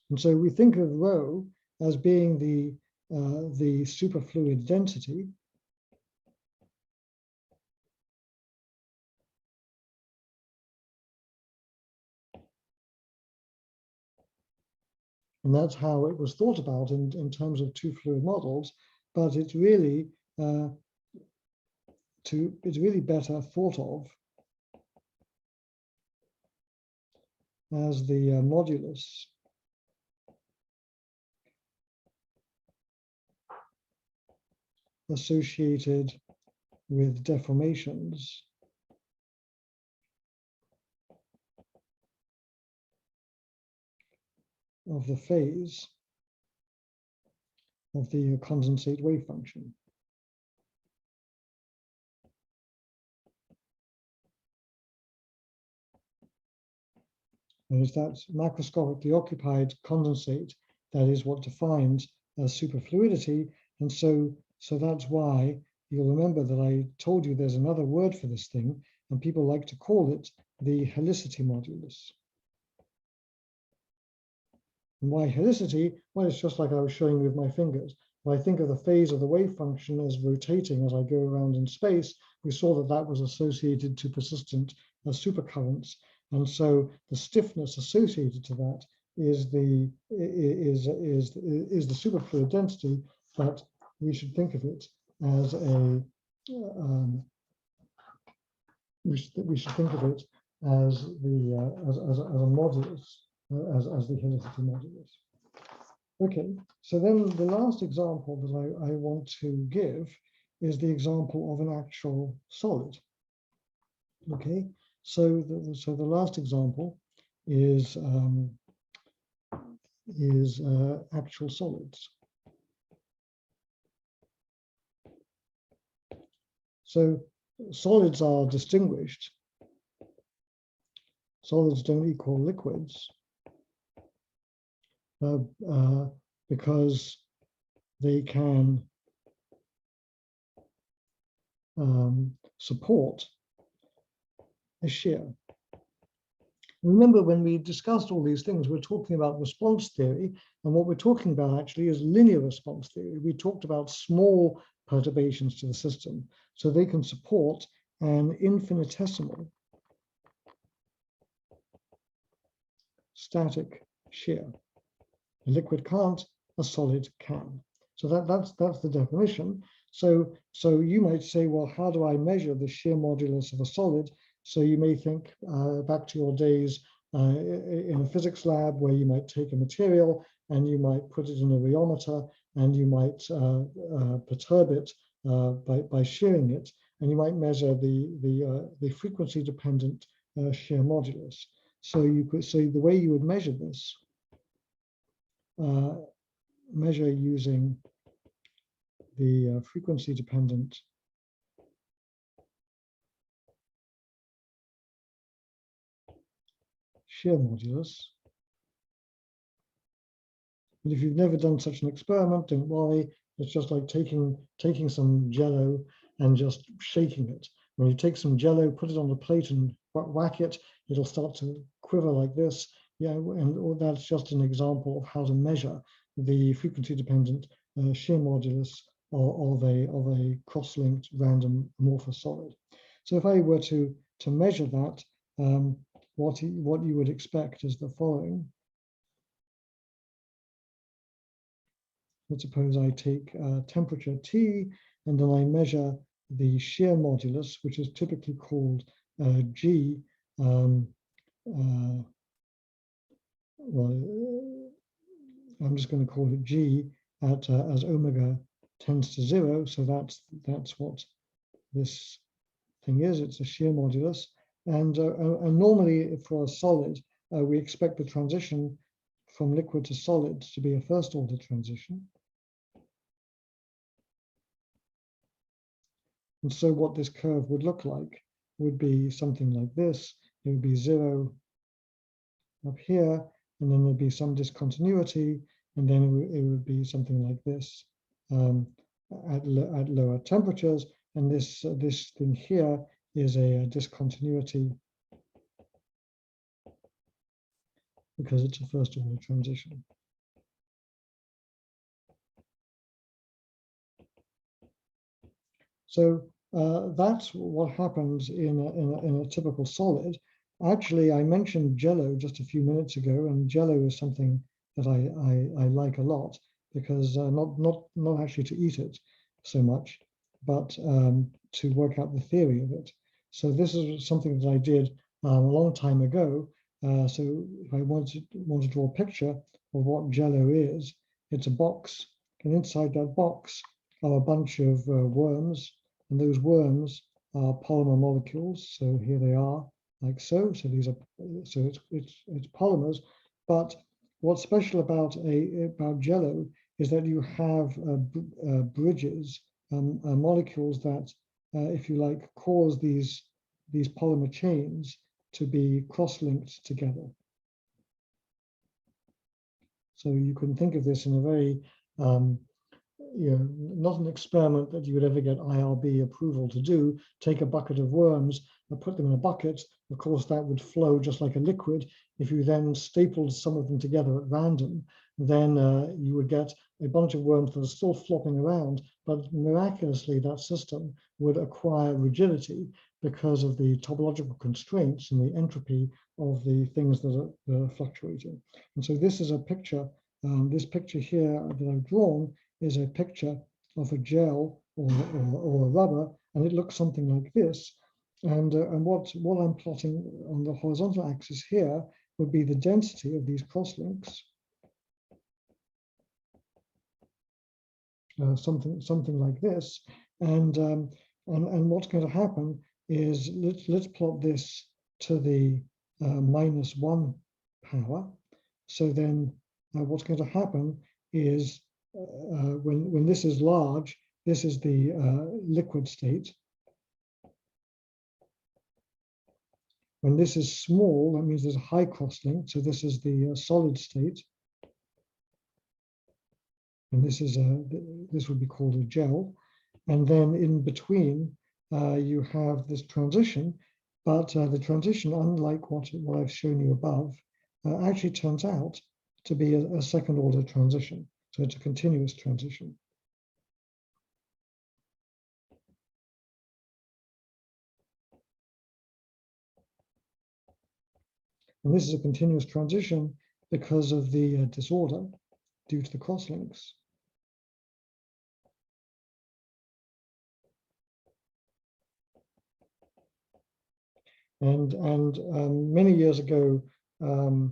And so we think of rho as being the superfluid density, and that's how it was thought about in terms of two fluid models. But it's really better thought of as the modulus associated with deformations of the phase of the condensate wave function. And it's that macroscopically occupied condensate that is what defines superfluidity. And so that's why you'll remember that I told you there's another word for this thing, and people like to call it the helicity modulus. And why helicity? Well, it's just like I was showing with my fingers. If I think of the phase of the wave function as rotating as I go around in space, we saw that that was associated to persistent supercurrents. And so the stiffness associated to that is the superfluid density, but we should think of it as a we should think of it as the as a modulus, as the helicity modulus. Okay, so then the last example that I want to give is the example of an actual solid. Okay, so the last example is actual solids. So solids are distinguished. Solids don't equal liquids because they can support a shear. Remember, when we discussed all these things, we're talking about response theory, and what we're talking about actually is linear response theory. We talked about small perturbations to the system, so they can support an infinitesimal static shear. A liquid can't, a solid can. So that's the definition. So you might say, well, how do I measure the shear modulus of a solid? So you may think back to your days in a physics lab where you might take a material and you might put it in a rheometer and you might perturb it by shearing it, and you might measure the frequency dependent shear modulus. So the way you would measure this, measure using the frequency dependent shear modulus. But if you've never done such an experiment, don't worry. It's just like taking some Jello and just shaking it. When you take some Jello, put it on a plate and whack it, it'll start to quiver like this. Yeah, and that's just an example of how to measure the frequency-dependent shear modulus of a cross-linked random amorphous solid. So if I were to measure that, what you would expect is the following. Let's suppose I take temperature T, and then I measure the shear modulus, which is typically called G. Well, I'm just going to call it G at as omega tends to 0. So that's what this thing is. It's a shear modulus, and normally for a solid, we expect the transition from liquid to solid to be a first order transition. And so what this curve would look like would be something like this. It would be 0 up here, and then there'd be some discontinuity, and then it would be something like this at lower temperatures. And this thing here is a discontinuity because it's a first order transition. So that's what happens in a typical solid. Actually, I mentioned Jello just a few minutes ago, and Jello is something that I like a lot because not actually to eat it so much, but to work out the theory of it. So this is something that I did a long time ago. So if I want to draw a picture of what Jello is, it's a box, and inside that box are a bunch of worms, and those worms are polymer molecules. So here they are, like so. So these are it's polymers. But what's special about Jello is that you have bridges, molecules that, if you like, cause these polymer chains to be cross-linked together. So you can think of this in a very not an experiment that you would ever get IRB approval to do. Take a bucket of worms and put them in a bucket. Of course, that would flow just like a liquid. If you then stapled some of them together at random, then you would get a bunch of worms that are still flopping around, but miraculously that system would acquire rigidity. because of the topological constraints and the entropy of the things that are fluctuating. And so this is a picture, this picture here that I've drawn is a picture of a gel or a rubber, and it looks something like this. And what I'm plotting on the horizontal axis here would be the density of these crosslinks. Something like this, and what's going to happen is let's plot this to the -1 power. So then what's going to happen is when this is large, this is the liquid state. When this is small, that means there's a high crosslink. So this is the solid state. And this is this would be called a gel. And then in between, you have this transition, but the transition, unlike what I've shown you above, actually turns out to be a second order transition. So it's a continuous transition. And this is a continuous transition because of the disorder due to the crosslinks. And many years ago, Paul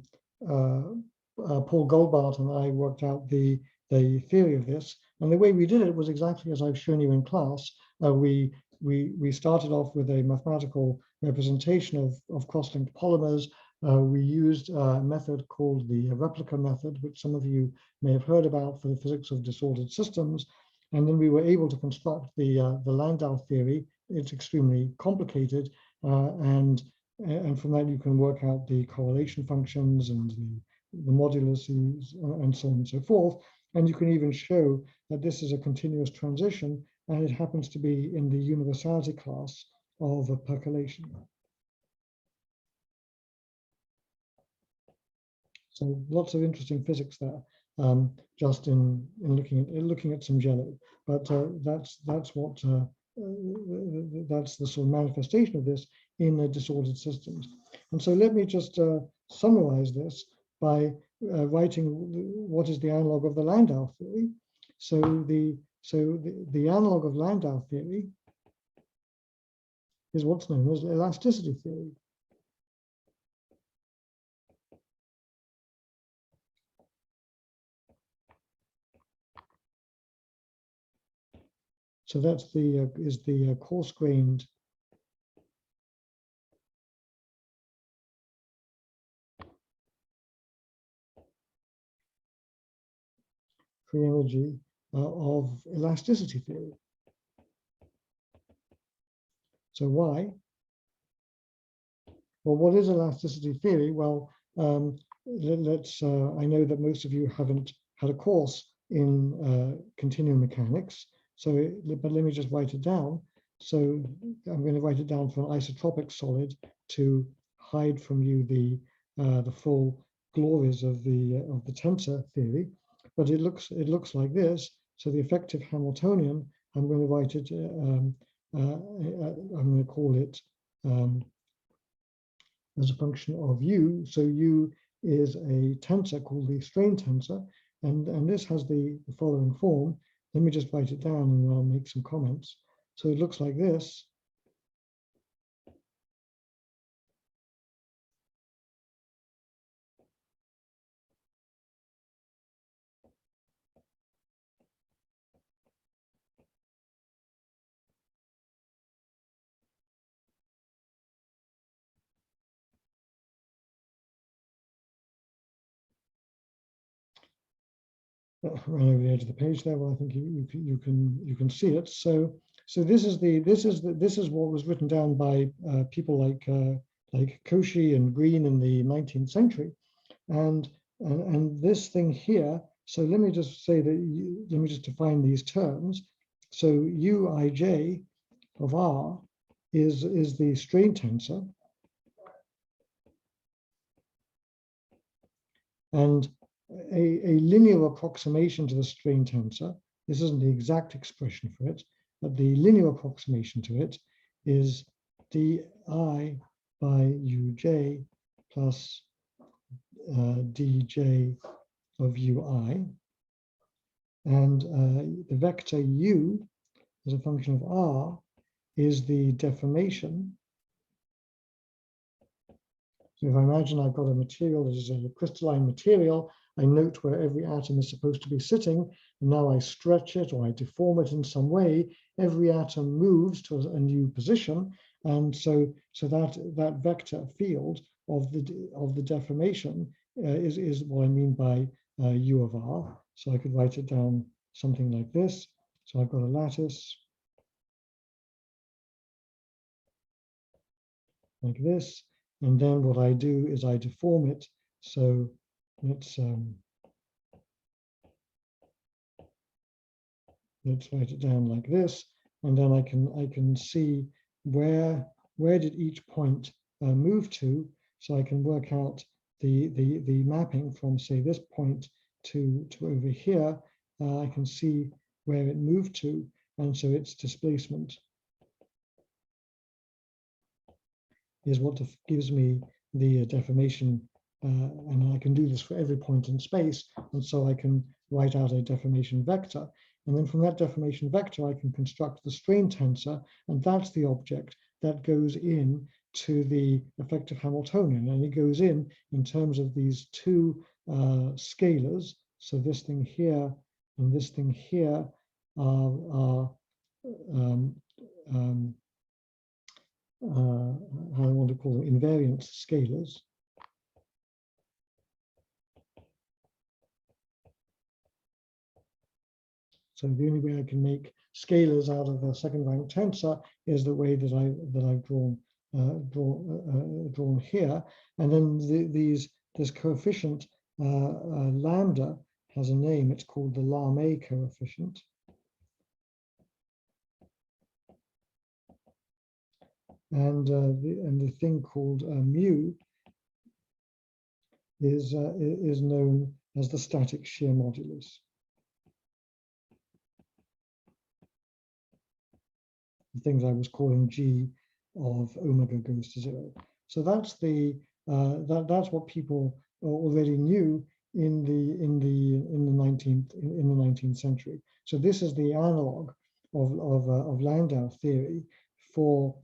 Goldbart and I worked out the theory of this. And the way we did it was exactly as I've shown you in class. We started off with a mathematical representation of cross-linked polymers. We used a method called the replica method, which some of you may have heard about for the physics of disordered systems. And then we were able to construct the Landau theory. It's extremely complicated. And from that, you can work out the correlation functions and the moduluses and so on and so forth. And you can even show that this is a continuous transition, and it happens to be in the universality class of a percolation. So lots of interesting physics there, just in looking at some jello. But that's the sort of manifestation of this in disordered systems. And so let me just summarize this by writing what is the analog of the Landau theory. So the analog of Landau theory is what's known as elasticity theory. So that's the coarse-grained free energy of elasticity theory. So why? Well, what is elasticity theory? Well, I know that most of you haven't had a course in continuum mechanics. So, but let me just write it down. So I'm going to write it down for an isotropic solid to hide from you the full glories of the tensor theory. But it looks like this. So the effective Hamiltonian, I'm going to write it. I'm going to call it as a function of U. So U is a tensor called the strain tensor, and this has the following form. Let me just write it down and I'll make some comments. So it looks like this. Ran over the edge of the page there. Well, I think you can see it. So this is what was written down by people like Cauchy and Green in the 19th century, and this thing here. So let me just say that let me just define these terms. So Uij of R is the strain tensor, and a linear approximation to the strain tensor, this isn't the exact expression for it, but the linear approximation to it is di by uj plus dj of ui. And the vector u as a function of r is the deformation. So if I imagine I've got a material that is a crystalline material, I note where every atom is supposed to be sitting, and now I stretch it or I deform it in some way, every atom moves to a new position, and so that vector field of the deformation is what I mean by u of r. So I could write it down something like this. So I've got a lattice like this, and then what I do is I deform it. So let's write it down like this, and then I can see where did each point move to, so I can work out the mapping from, say, this point to over here. I can see where it moved to, and so its displacement is what gives me the deformation, and I can do this for every point in space, and so I can write out a deformation vector. And then from that deformation vector, I can construct the strain tensor, and that's the object that goes in to the effective Hamiltonian. And it goes in terms of these two scalars. So this thing here and this thing here are how I want to call them, invariant scalars. So the only way I can make scalars out of a second rank tensor is the way that I've drawn here. And then this coefficient lambda has a name. It's called the Lamé coefficient. And the thing called mu is known as the static shear modulus. The things I was calling G of omega goes to 0. So that's that's what people already knew in the 19th century. So this is the analog of Landau theory for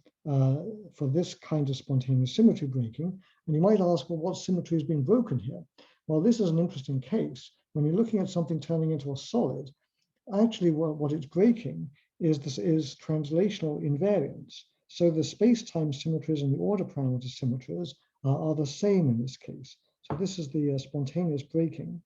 this kind of spontaneous symmetry breaking. And you might ask, well, what symmetry has been broken here? Well, this is an interesting case. When you're looking at something turning into a solid, actually what it's breaking is translational invariance. So the space-time symmetries and the order parameter symmetries are the same in this case. So this is the spontaneous breaking.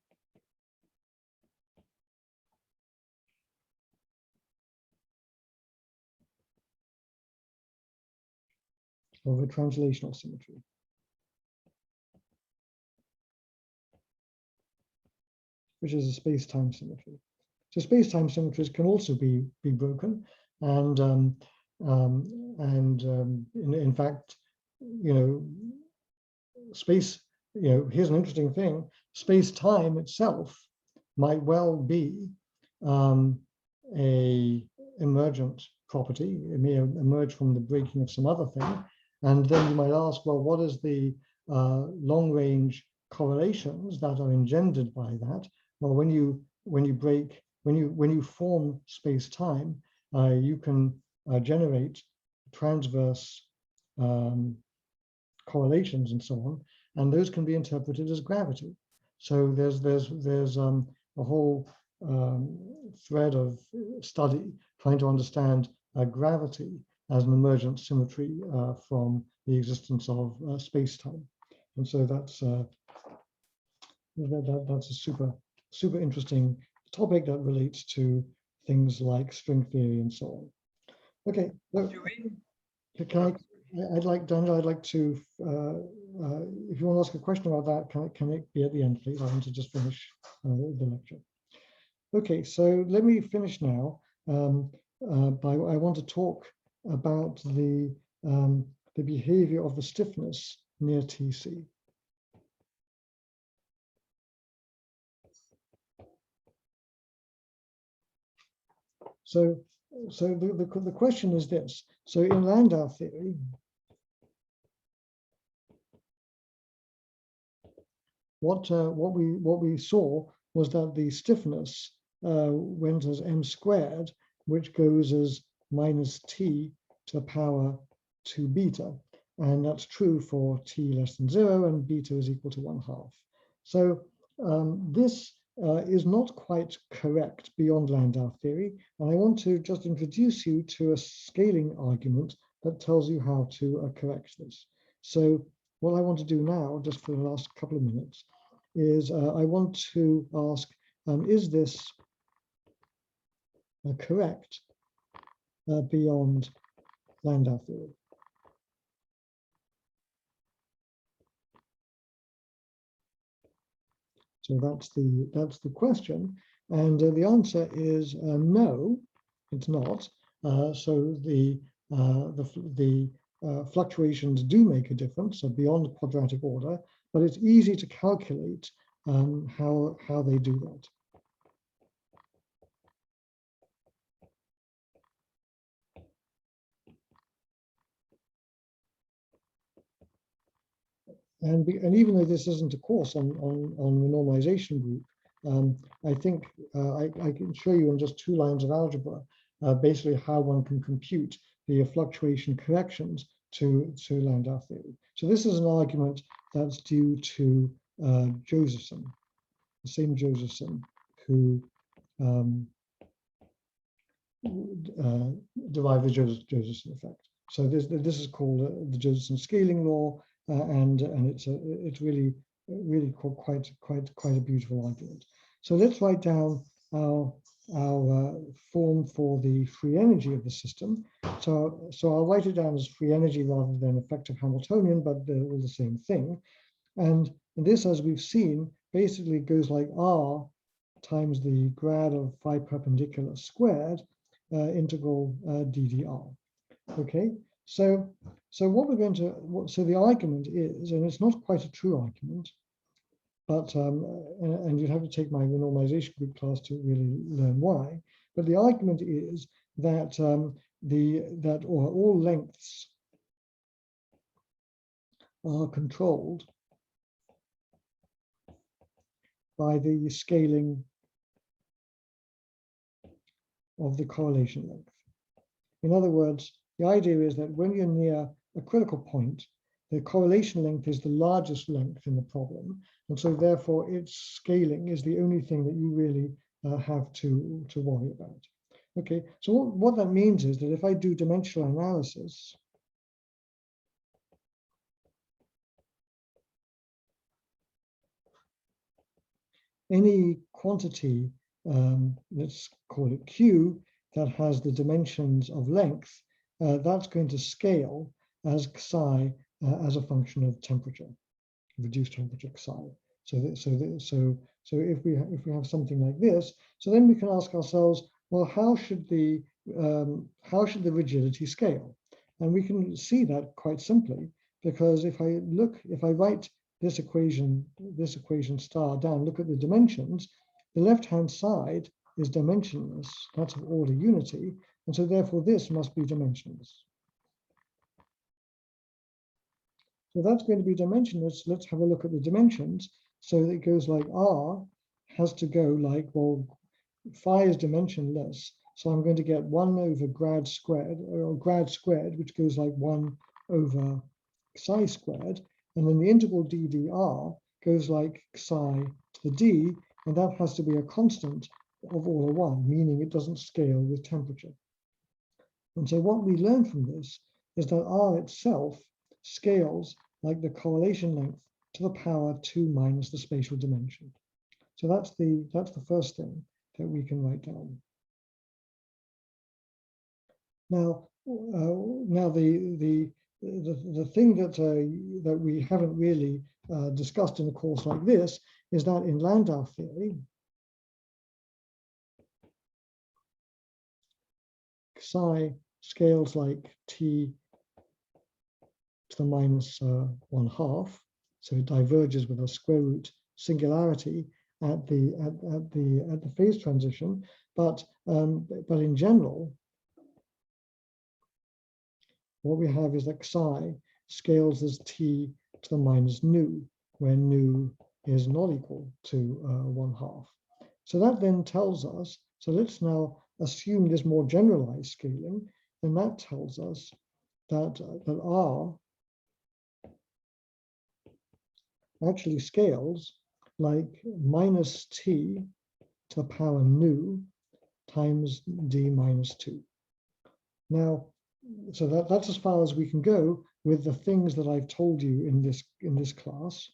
Of a translational symmetry. Which is a space-time symmetry. So space-time symmetries can also be broken, and in fact, space. Here's an interesting thing: space-time itself might well be a emergent property. It may emerge from the breaking of some other thing, and then you might ask, well, what is the long-range correlations that are engendered by that? Well, when you form space-time, you can generate transverse correlations and so on, and those can be interpreted as gravity. So there's a whole thread of study trying to understand gravity as an emergent symmetry from the existence of space-time, and so that's a super interesting topic that relates to things like string theory and so on. Okay, look, I'd like to, if you want to ask a question about that, can it be at the end, please? I want to just finish the lecture. Okay, so let me finish now. I want to talk about the behavior of the stiffness near TC. So the question is this. So in Landau theory, what we saw was that the stiffness went as m squared, which goes as minus t to the power 2 beta. And that's true for t less than 0 and beta is equal to 1/2. So this is not quite correct beyond Landau theory. And I want to just introduce you to a scaling argument that tells you how to correct this. So what I want to do now, just for the last couple of minutes, is I want to ask, is this correct beyond Landau theory? So that's the question, and the answer is no, it's not. So the fluctuations do make a difference, so beyond quadratic order, but it's easy to calculate how they do that. And even though this isn't a course on the normalization group, I think I can show you in just 2 lines of algebra basically how one can compute the fluctuation corrections to Landau theory. So this is an argument that's due to Josephson, the same Josephson who derived the Josephson effect. So this is called the Josephson scaling law. And it's really quite a beautiful argument. So let's write down our form for the free energy of the system. So I'll write it down as free energy rather than effective Hamiltonian, but they're all the same thing. And this, as we've seen, basically goes like R times the grad of phi perpendicular squared integral ddr. Okay. So what we're going to, so the argument is, and it's not quite a true argument, but, and you'd have to take my renormalization group class to really learn why, but the argument is that all lengths are controlled by the scaling of the correlation length. In other words, the idea is that when you're near a critical point, the correlation length is the largest length in the problem. And so therefore its scaling is the only thing that you really have to worry about. Okay, so what that means is that if I do dimensional analysis, any quantity, let's call it Q, that has the dimensions of length, that's going to scale as psi as a function of temperature, reduced temperature psi. So if we have something like this, so then we can ask ourselves, well, how should the rigidity scale? And we can see that quite simply, because if I write this equation star down, look at the dimensions, the left-hand side is dimensionless, that's of order unity, and so therefore this must be dimensionless. So that's going to be dimensionless. Let's have a look at the dimensions. So it goes like R has to go like, well, phi is dimensionless. So I'm going to get 1 over grad squared, or grad squared, which goes like 1 over psi squared. And then the integral ddr goes like psi to the d, and that has to be a constant of order 1, meaning it doesn't scale with temperature. And so what we learn from this is that R itself scales like the correlation length to the power 2 minus the spatial dimension. So that's the first thing that we can write down. Now, the thing that we haven't really discussed in a course like this is that in Landau theory, psi scales like t to the minus 1/2, so it diverges with a square root singularity at the phase transition. But in general, what we have is that psi scales as t to the minus nu, where nu is not equal to 1/2. So that then tells us, so let's now assume this more generalized scaling, then that tells us that, that R actually scales like minus t to the power nu times d minus 2. Now, so that's as far as we can go with the things that I've told you in this class.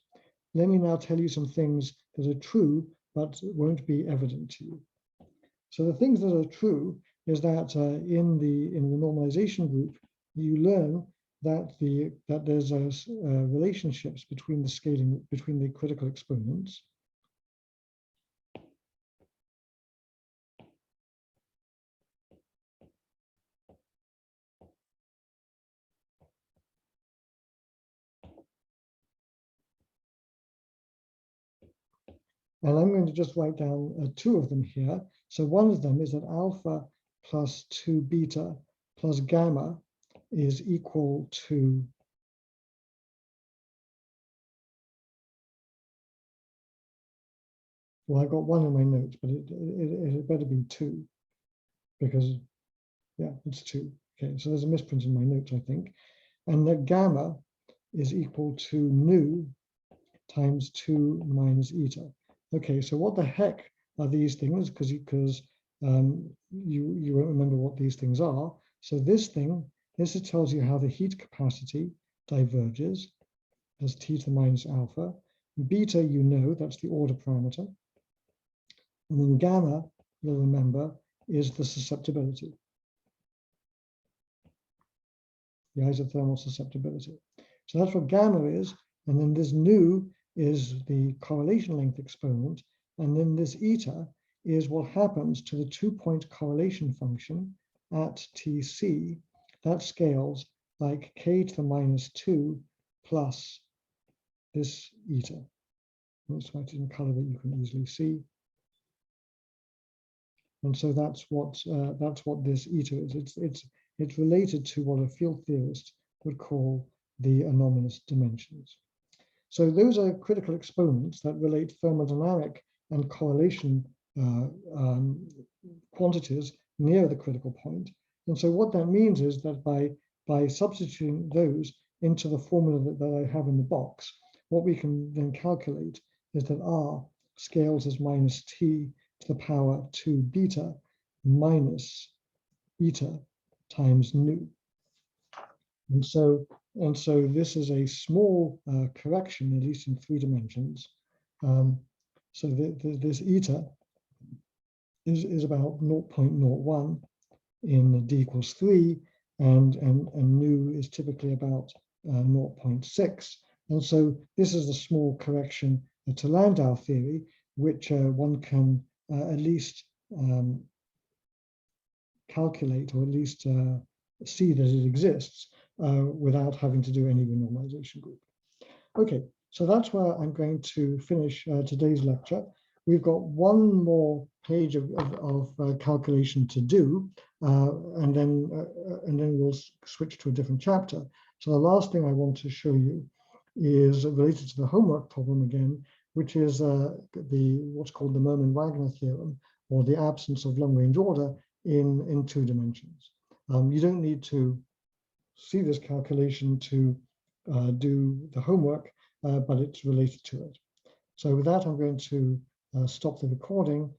Let me now tell you some things that are true but won't be evident to you. So the things that are true is that in the normalization group, you learn that there's relationships between the scaling, between the critical exponents. And I'm going to just write down 2 of them here. So one of them is that alpha plus 2 beta plus gamma is equal to well, I got 1 in my notes, but it had better be 2 because, yeah, it's 2. Okay, so there's a misprint in my notes, I think. And that gamma is equal to nu times 2 minus eta. Okay, so what the heck are these things? Because you won't remember what these things are. So this tells you how the heat capacity diverges as t to the minus alpha. Beta, you know, that's the order parameter. And then gamma, you'll remember, is the susceptibility, the isothermal susceptibility. So that's what gamma is. And then this nu is the correlation length exponent. And then this eta is what happens to the 2-point correlation function at Tc. That scales like k to the minus 2 plus this eta. Let's write it in color that you can easily see. And so that's what this eta is. It's related to what a field theorist would call the anomalous dimensions. So those are critical exponents that relate thermodynamic and correlation quantities near the critical point. And so what that means is that by substituting those into the formula that I have in the box, what we can then calculate is that R scales as minus t to the power 2 beta minus eta times nu. And so this is a small correction, at least in 3 dimensions. So this eta is about 0.01 in d equals 3, and nu is typically about 0.6. And so this is a small correction to Landau theory, which one can at least calculate, or at least see that it exists without having to do any renormalization group. Okay, so that's where I'm going to finish today's lecture. We've got 1 more page of calculation to do, and then we'll switch to a different chapter. So the last thing I want to show you is related to the homework problem again, which is what's called the Mermin-Wagner theorem, or the absence of long-range order in 2 dimensions. You don't need to see this calculation to do the homework, but it's related to it. So with that, I'm going to stop the recording